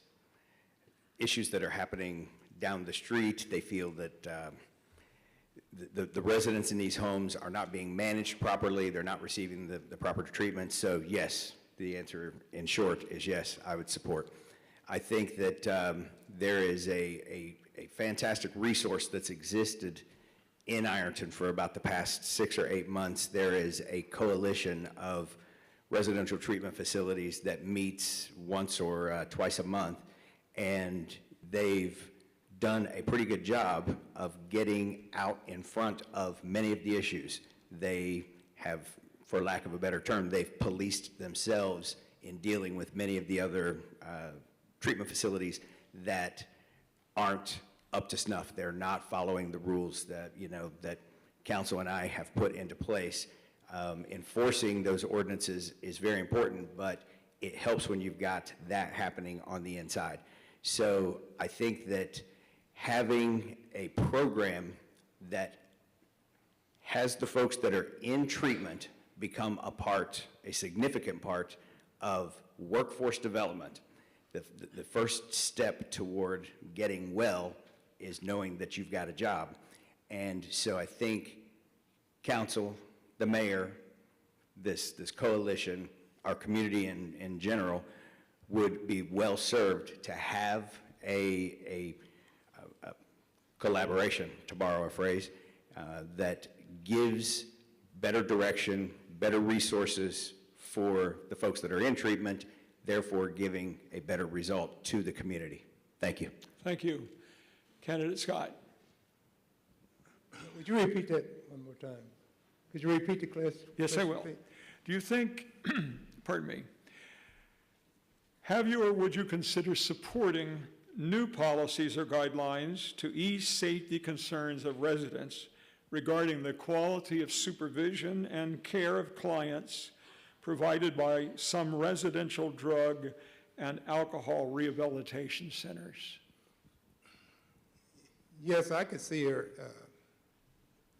issues that are happening down the street. They feel that the residents in these homes are not being managed properly, they're not receiving the proper treatment. So yes, the answer in short is yes, I would support. I think that there is a fantastic resource that's existed in Ironton for about the past 6 or 8 months. There is a coalition of residential treatment facilities that meets once or twice a month, and they've done a pretty good job of getting out in front of many of the issues. They have, for lack of a better term, they've policed themselves in dealing with many of the other treatment facilities that aren't up to snuff. They're not following the rules that, that council and I have put into place. Enforcing those ordinances is very important, but it helps when you've got that happening on the inside. So I think that having a program that has the folks that are in treatment become a significant part of workforce development. The first step toward getting well is knowing that you've got a job. And so I think council, the mayor, this coalition, our community in general, would be well served to have a collaboration, to borrow a phrase, that gives better direction, better resources for the folks that are in treatment, therefore giving a better result to the community. Thank you. Thank you. Candidate Scott. Would you repeat that one more time? Could you repeat the question? Yes, I will. Please? Do you think, pardon me, have you or would you consider supporting new policies or guidelines to ease safety concerns of residents regarding the quality of supervision and care of clients provided by some residential drug and alcohol rehabilitation centers? Yes, I could see her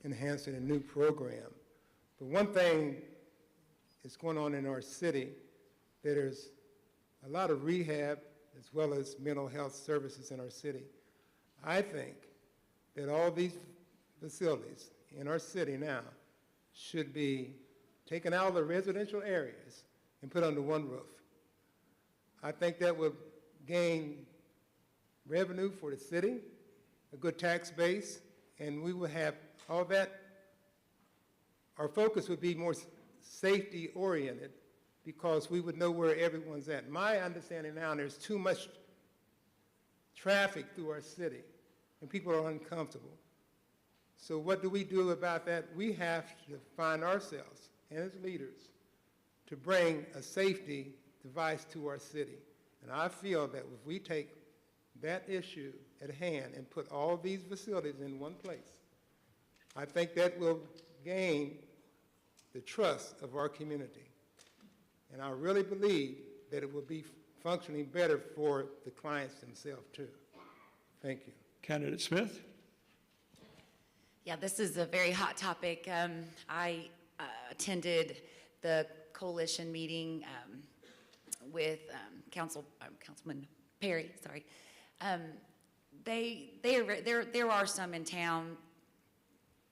enhancing a new program. But one thing that's going on in our city, there's a lot of rehab as well as mental health services in our city. I think that all these facilities in our city now should be taken out of the residential areas and put under one roof. I think that would gain revenue for the city, a good tax base, and we would have all that. Our focus would be more safety oriented because we would know where everyone's at. My understanding now, there's too much traffic through our city and people are uncomfortable. So what do we do about that? We have to find ourselves as leaders to bring a safety device to our city. And I feel that if we take that issue at hand and put all these facilities in one place, I think that will gain the trust of our community. And I really believe that it will be functioning better for the clients themselves too. Thank you. Candidate Smith? Yeah, this is a very hot topic. I attended the coalition meeting with Councilman Perry. Sorry, there are some in town.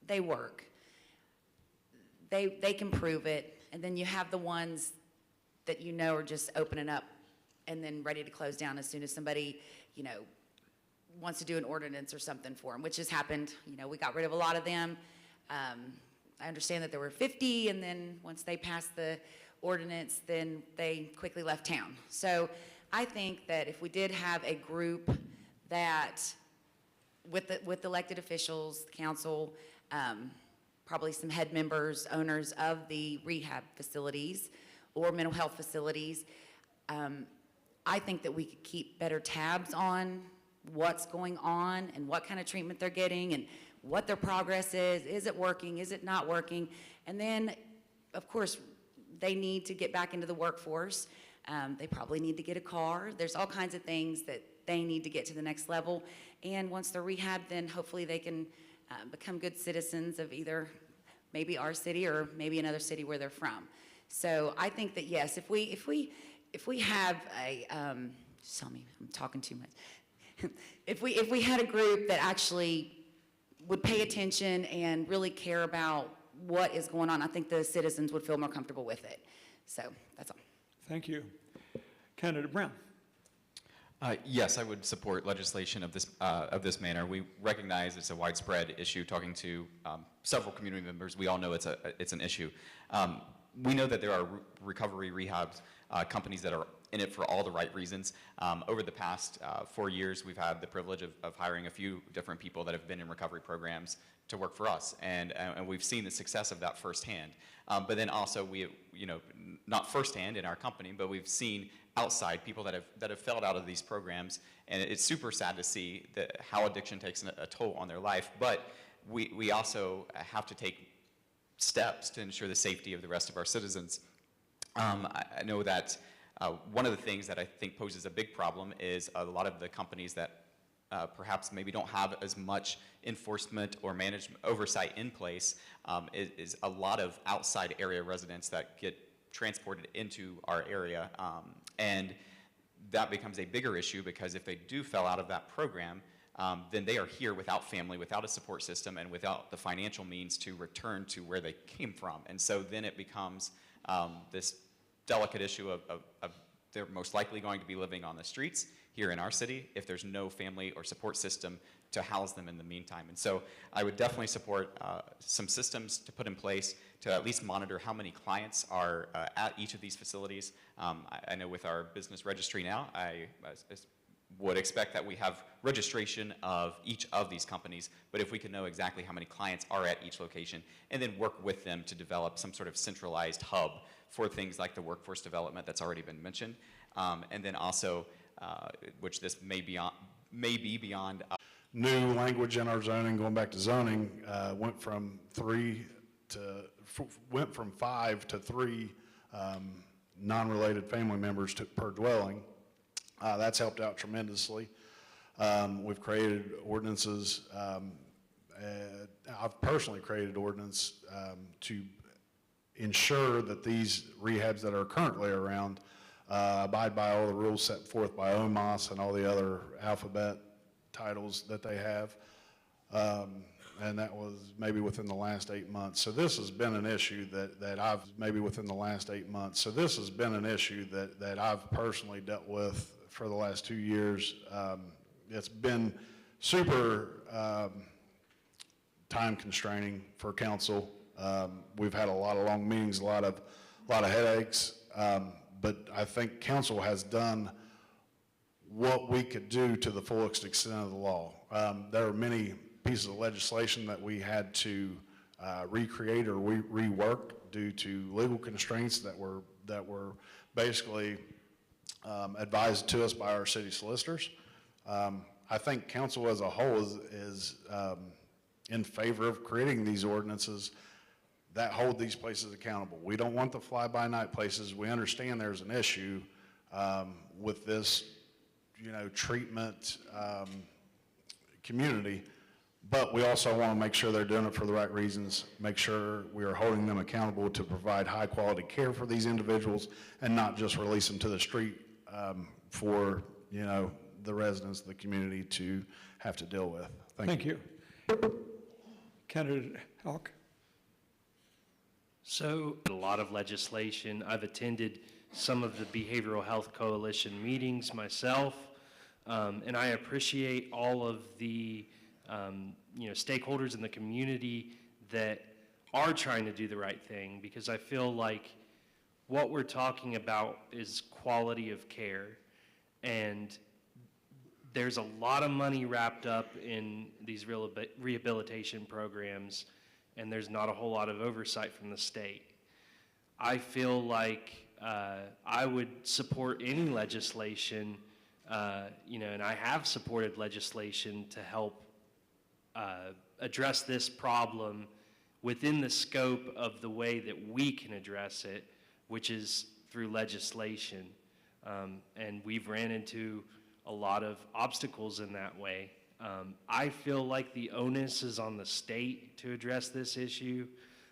They work. They can prove it, and then you have the ones that you know are just opening up and then ready to close down as soon as somebody, you know, wants to do an ordinance or something for them, which has happened. You know, we got rid of a lot of them. I understand that there were 50, and then once they passed the ordinance, then they quickly left town. So I think that if we did have a group that, with elected officials, council, probably some head members, owners of the rehab facilities or mental health facilities, I think that we could keep better tabs on what's going on and what kind of treatment they're getting and what their progress is it working, is it not working? And then, of course, they need to get back into the workforce. They probably need to get a car. There's all kinds of things that they need to get to the next level. And once they're rehabbed, then hopefully they can become good citizens of either maybe our city or maybe another city where they're from. So I think that yes, if we have a, just tell me I'm talking too much. if we had a group that actually would pay attention and really care about what is going on, I think the citizens would feel more comfortable with it. So that's all. Thank you. Candidate Brown. Yes, I would support legislation of this manner. We recognize it's a widespread issue. Talking to several community members, we all know it's an issue. We know that there are recovery rehab companies that are in it for all the right reasons. Over the past 4 years, we've had the privilege of hiring a few different people that have been in recovery programs to work for us, and we've seen the success of that firsthand. But then also, we, you know, not firsthand in our company, but we've seen outside people that have failed out of these programs, and it's super sad to see how addiction takes a toll on their life. But we also have to take steps to ensure the safety of the rest of our citizens. I know that one of the things that I think poses a big problem is a lot of the companies that perhaps maybe don't have as much enforcement or management oversight in place is a lot of outside area residents that get transported into our area. And that becomes a bigger issue because if they do fell out of that program, then they are here without family, without a support system, and without the financial means to return to where they came from. And so then it becomes this delicate issue of they're most likely going to be living on the streets here in our city if there's no family or support system to house them in the meantime. And so I would definitely support some systems to put in place to at least monitor how many clients are at each of these facilities. I know with our business registry now, I would expect that we have registration of each of these companies, but if we could know exactly how many clients are at each location and then work with them to develop some sort of centralized hub for things like the workforce development that's already been mentioned, and then also, which this may be beyond. New language in our zoning, going back to zoning, went from 5 to 3 non-related family members per dwelling. That's helped out tremendously. We've created ordinances. I've personally created ordinance to ensure that these rehabs that are currently around abide by all the rules set forth by OMAS and all the other alphabet titles that they have. And that was maybe within the last 8 months. So this has been an issue that I've maybe within the last 8 months. So this has been an issue that I've personally dealt with for the last 2 years. It's been super time constraining for council. We've had a lot of long meetings, a lot of headaches, but I think council has done what we could do to the fullest extent of the law. There are many pieces of legislation that we had to recreate or rework due to legal constraints that were basically advised to us by our city solicitors. I think council as a whole is in favor of creating these ordinances that hold these places accountable. We don't want the fly-by-night places. We understand there's an issue with this, treatment community, but we also want to make sure they're doing it for the right reasons, make sure we are holding them accountable to provide high-quality care for these individuals and not just release them to the street for, the residents of the community to have to deal with. Thank you. Candidate Houck. So, a lot of legislation. I've attended some of the Behavioral Health Coalition meetings myself, and I appreciate all of the stakeholders in the community that are trying to do the right thing, because I feel like what we're talking about is quality of care, and there's a lot of money wrapped up in these rehabilitation programs, and there's not a whole lot of oversight from the state. I feel like I would support any legislation, and I have supported legislation to help address this problem within the scope of the way that we can address it, which is through legislation. And we've ran into a lot of obstacles in that way. I feel like the onus is on the state to address this issue.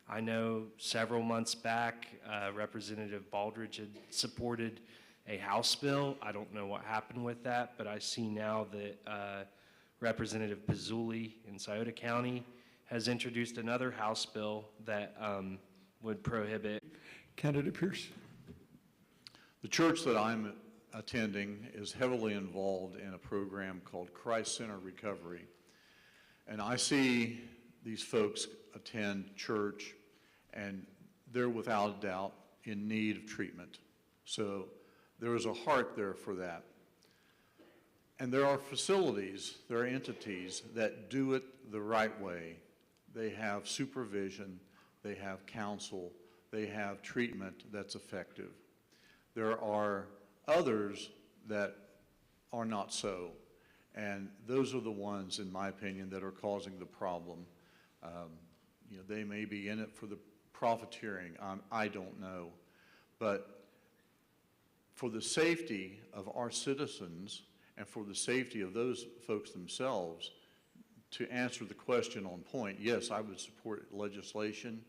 I know several months back, Representative Baldridge had supported a House bill. I don't know what happened with that, but I see now that Representative Pizzulli in Scioto County has introduced another House bill that would prohibit. Candidate Pierce. The church that I'm attending is heavily involved in a program called Christ Center Recovery. And I see these folks attend church, and they're without a doubt in need of treatment. So there is a heart there for that. And there are facilities, there are entities that do it the right way. They have supervision, they have counsel, they have treatment that's effective. There are others that are not so, and those are the ones, in my opinion, that are causing the problem. They may be in it for the profiteering, I don't know, but for the safety of our citizens and for the safety of those folks themselves, to answer the question on point, yes, I would support legislation.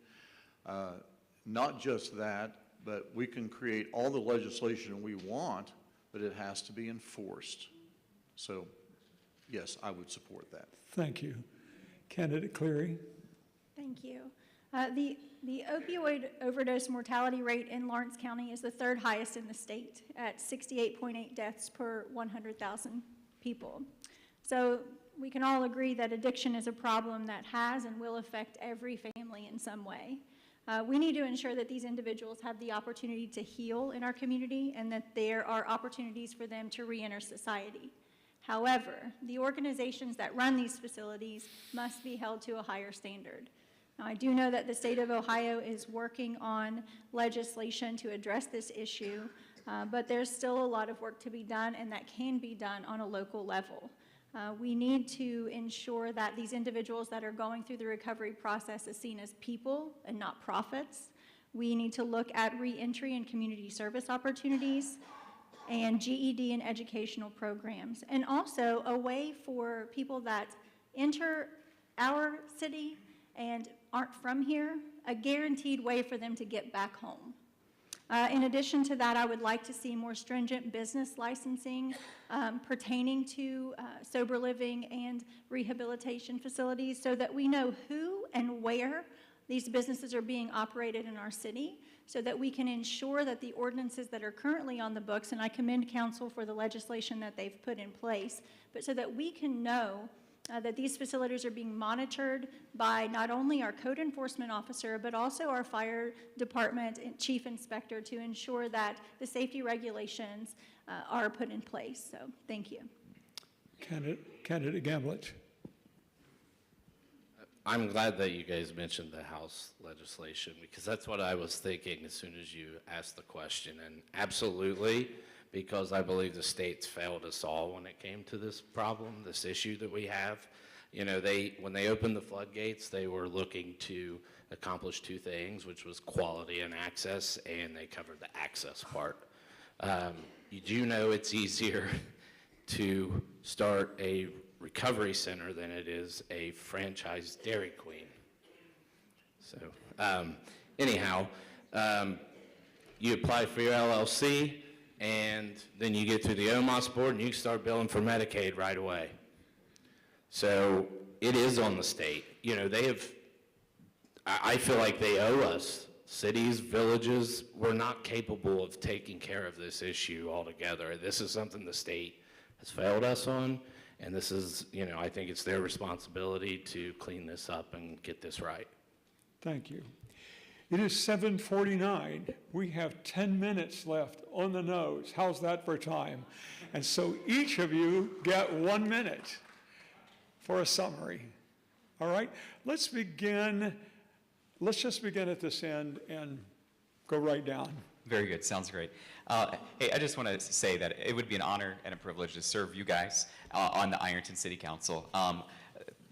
Not just that, but we can create all the legislation we want, but it has to be enforced. So, yes, I would support that. Thank you. Candidate Cleary. Thank you. The opioid overdose mortality rate in Lawrence County is the third highest in the state at 68.8 deaths per 100,000 people. So we can all agree that addiction is a problem that has and will affect every family in some way. We need to ensure that these individuals have the opportunity to heal in our community and that there are opportunities for them to re-enter society. However, the organizations that run these facilities must be held to a higher standard. Now, I do know that the state of Ohio is working on legislation to address this issue, but there's still a lot of work to be done, and that can be done on a local level. We need to ensure that these individuals that are going through the recovery process is seen as people and not profits. We need to look at re-entry and community service opportunities and GED and educational programs, and also a way for people that enter our city and aren't from here, a guaranteed way for them to get back home. In addition to that, I would like to see more stringent business licensing pertaining to sober living and rehabilitation facilities so that we know who and where these businesses are being operated in our city, so that we can ensure that the ordinances that are currently on the books, and I commend council for the legislation that they've put in place, but so that we can know that these facilities are being monitored by not only our code enforcement officer, but also our fire department and chief inspector to ensure that the safety regulations are put in place. So, thank you. Candidate Gamblett. I'm glad that you guys mentioned the House legislation, because that's what I was thinking as soon as you asked the question. And absolutely, because I believe the states failed us all when it came to this problem, this issue that we have. You know, when they opened the floodgates, they were looking to accomplish two things, which was quality and access, and they covered the access part. You do know it's easier to start a recovery center than it is a franchise Dairy Queen. So anyhow, you apply for your LLC, and then you get through the OMOS board, and you can start billing for Medicaid right away. So it is on the state. You know, I feel like they owe us cities, villages, we're not capable of taking care of this issue altogether. This is something the state has failed us on, and this is, I think it's their responsibility to clean this up and get this right. Thank you. It is 7:49. We have 10 minutes left on the nose. How's that for time? And so each of you get 1 minute for a summary. All right? Let's just begin at this end and go right down. Very good, sounds great. Hey, I just want to say that it would be an honor and a privilege to serve you guys on the Ironton City Council.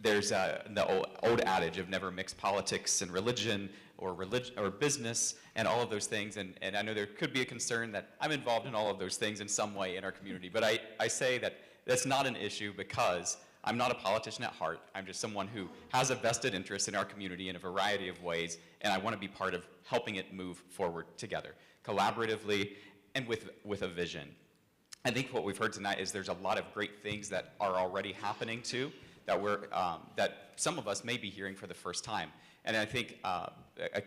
There's the old adage of never mix politics and religion or business and all of those things, and I know there could be a concern that I'm involved in all of those things in some way in our community, but I say that that's not an issue because I'm not a politician at heart. I'm just someone who has a vested interest in our community in a variety of ways, and I want to be part of helping it move forward together, collaboratively and with a vision. I think what we've heard tonight is there's a lot of great things that are already happening too, that some of us may be hearing for the first time. And I think a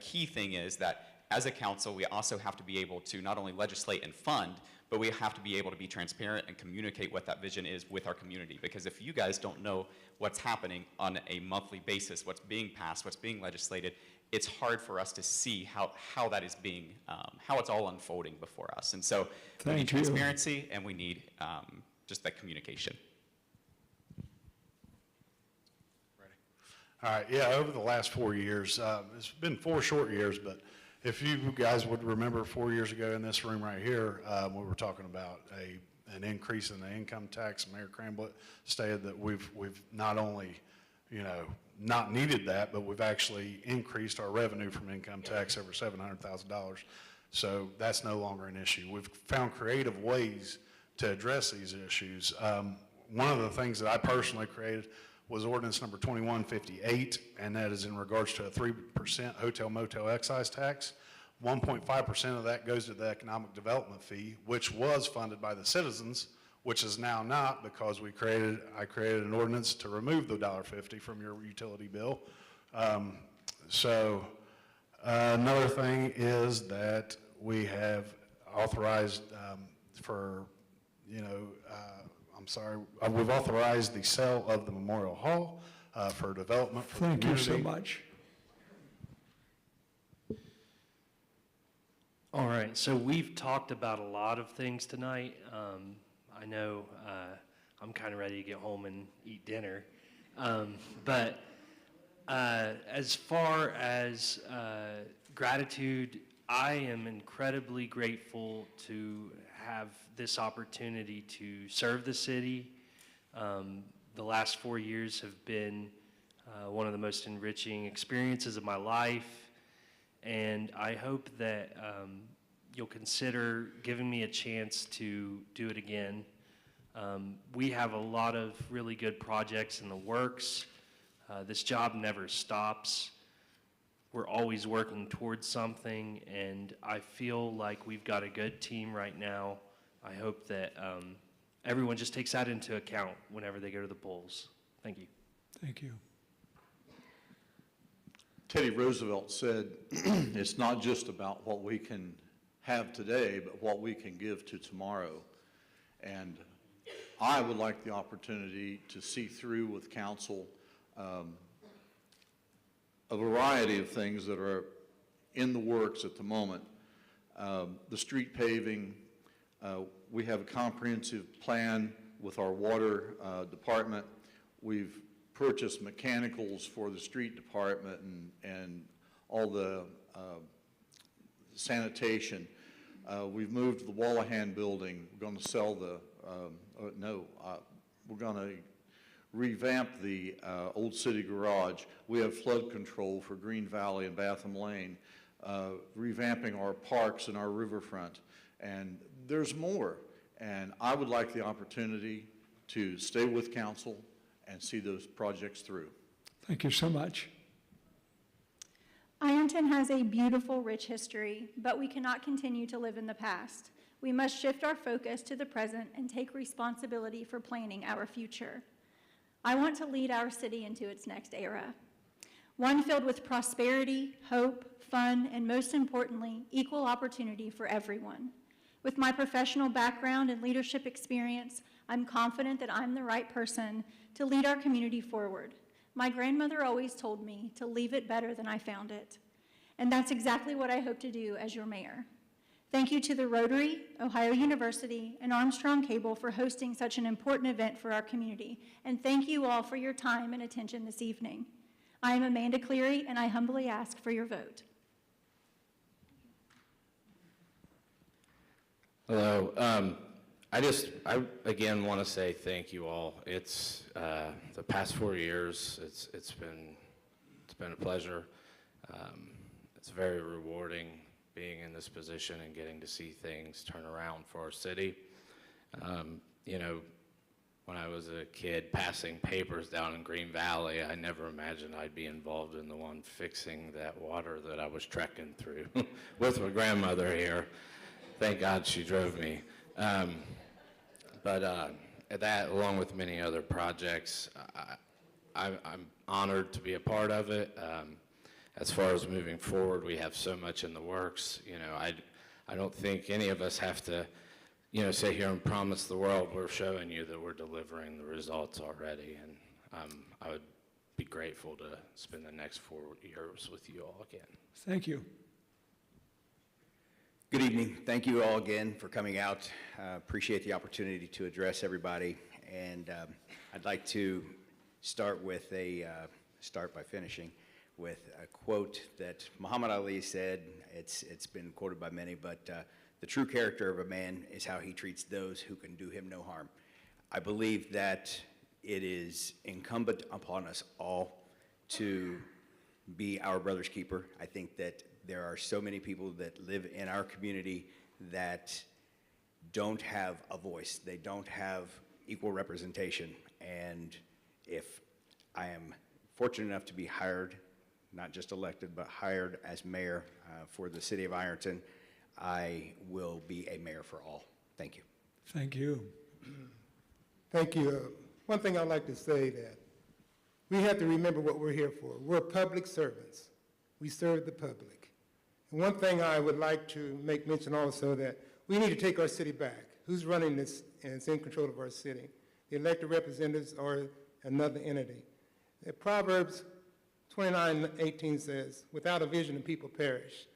key thing is that as a council, we also have to be able to not only legislate and fund, but we have to be able to be transparent and communicate what that vision is with our community. Because if you guys don't know what's happening on a monthly basis, what's being passed, what's being legislated, it's hard for us to see how that is being, how it's all unfolding before us. And so we need transparency and we need just that communication. All right, yeah, over the last 4 years, it's been 4 short years, but if you guys would remember 4 years ago in this room right here, we were talking about an increase in the income tax. Mayor Cramblett stated that we've not only, not needed that, but we've actually increased our revenue from income tax over $700,000. So that's no longer an issue. We've found creative ways to address these issues. One of the things that I personally created was ordinance number 2158, and that is in regards to a 3% hotel motel excise tax. 1.5% of that goes to the economic development fee, which was funded by the citizens, which is now not, because I created an ordinance to remove the $1.50 from your utility bill. Another thing is that we have authorized we've authorized the sale of the Memorial Hall for development for the community. Thank you so much. All right, so we've talked about a lot of things tonight. I know I'm kind of ready to get home and eat dinner. But as far as gratitude, I am incredibly grateful to have this opportunity to serve the city. The last 4 years have been one of the most enriching experiences of my life, and I hope that you'll consider giving me a chance to do it again. We have a lot of really good projects in the works. This job never stops. We're always working towards something, and I feel like we've got a good team right now. I hope that everyone just takes that into account whenever they go to the polls. Thank you. Thank you. Teddy Roosevelt said, it's not just about what we can have today, but what we can give to tomorrow. And I would like the opportunity to see through with council a variety of things that are in the works at the moment. The street paving, we have a comprehensive plan with our water department. We've purchased mechanicals for the street department and all the sanitation. We've moved the Wallahan building. We're going to sell we're going to revamp the Old City Garage. We have flood control for Green Valley and Batham Lane, revamping our parks and our riverfront. And there's more. And I would like the opportunity to stay with council and see those projects through. Thank you so much. Ironton has a beautiful, rich history, but we cannot continue to live in the past. We must shift our focus to the present and take responsibility for planning our future. I want to lead our city into its next era, one filled with prosperity, hope, fun, and most importantly, equal opportunity for everyone. With my professional background and leadership experience, I'm confident that I'm the right person to lead our community forward. My grandmother always told me to leave it better than I found it. And that's exactly what I hope to do as your mayor. Thank you to the Rotary, Ohio University, and Armstrong Cable for hosting such an important event for our community. And thank you all for your time and attention this evening. I am Amanda Cleary, and I humbly ask for your vote. Hello. I again want to say thank you all. It's the past 4 years. It's been a pleasure. It's very rewarding being in this position and getting to see things turn around for our city. You know, when I was a kid passing papers down in Green Valley, I never imagined I'd be involved in the one fixing that water that I was trekking through with my grandmother here. Thank God she drove me. But that, along with many other projects, I'm honored to be a part of it. As far as moving forward, we have so much in the works. You know, I don't think any of us have to, you know, sit here and promise the world. We're showing you that we're delivering the results already, and I would be grateful to spend the next 4 years with you all again. Thank you. Good evening. Thank you all again for coming out. Appreciate the opportunity to address everybody. And I'd like to start with start by finishing with a quote that Muhammad Ali said. It's been quoted by many, but the true character of a man is how he treats those who can do him no harm. I believe that it is incumbent upon us all to be our brother's keeper. I think that there are so many people that live in our community that don't have a voice. They don't have equal representation. And if I am fortunate enough to be hired, not just elected, but hired as mayor for the city of Ironton, I will be a mayor for all. Thank you. Thank you. Thank you. One thing I'd like to say that we have to remember what we're here for. We're public servants. We serve the public. And one thing I would like to make mention also that we need to take our city back. Who's running this and is in control of our city? The elected representatives or another entity. Proverbs 29:18 says, without a vision, the people perish.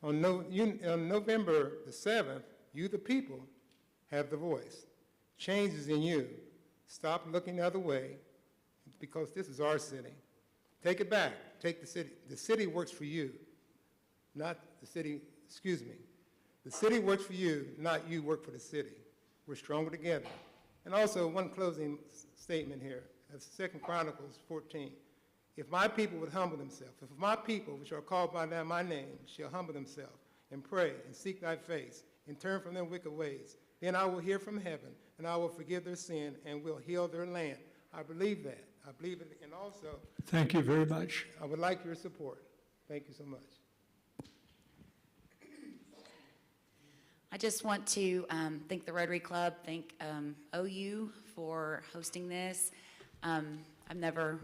On November the 7th, you, the people, have the voice. Change is in you. Stop looking the other way because this is our city. Take it back. Take the city. The city works for you, not the city, excuse me. The city works for you, not you work for the city. We're stronger together. And also, one closing statement here. That's 2 Chronicles 14. If my people would humble themselves, if my people, which are called by my name, shall humble themselves and pray and seek thy face and turn from their wicked ways, then I will hear from heaven and I will forgive their sin and will heal their land. I believe that. I believe it. And also, Thank you very much. I would like your support. Thank you so much. I just want to thank the Rotary Club, thank OU for hosting this. I've never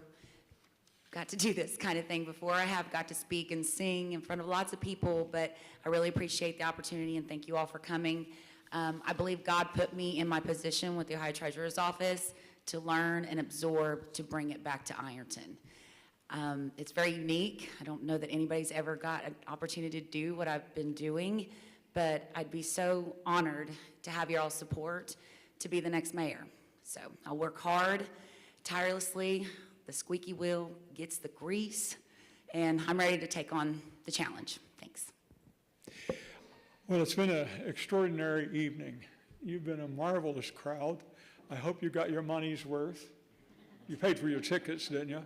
got to do this kind of thing before. I have got to speak and sing in front of lots of people, but I really appreciate the opportunity and thank you all for coming. I believe God put me in my position with the Ohio Treasurer's Office to learn and absorb to bring it back to Ironton. It's very unique. I don't know that anybody's ever got an opportunity to do what I've been doing, but I'd be so honored to have your all support to be the next mayor. So I'll work hard, tirelessly. The squeaky wheel gets the grease, and I'm ready to take on the challenge. Thanks. Well, it's been an extraordinary evening. You've been a marvelous crowd. I hope you got your money's worth. You paid for your tickets, didn't you?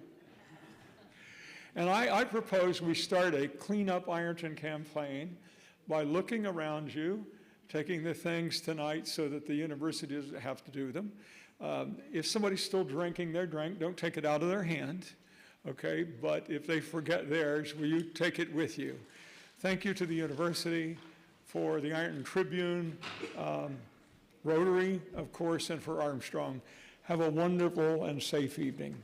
And I propose we start a Clean Up Ironton campaign by looking around you, taking the things tonight so that the university doesn't have to do them. If somebody's still drinking their drink, don't take it out of their hand, okay? But if they forget theirs, will you take it with you? Thank you to the university, for the Ironton Tribune, Rotary, of course, and for Armstrong. Have a wonderful and safe evening.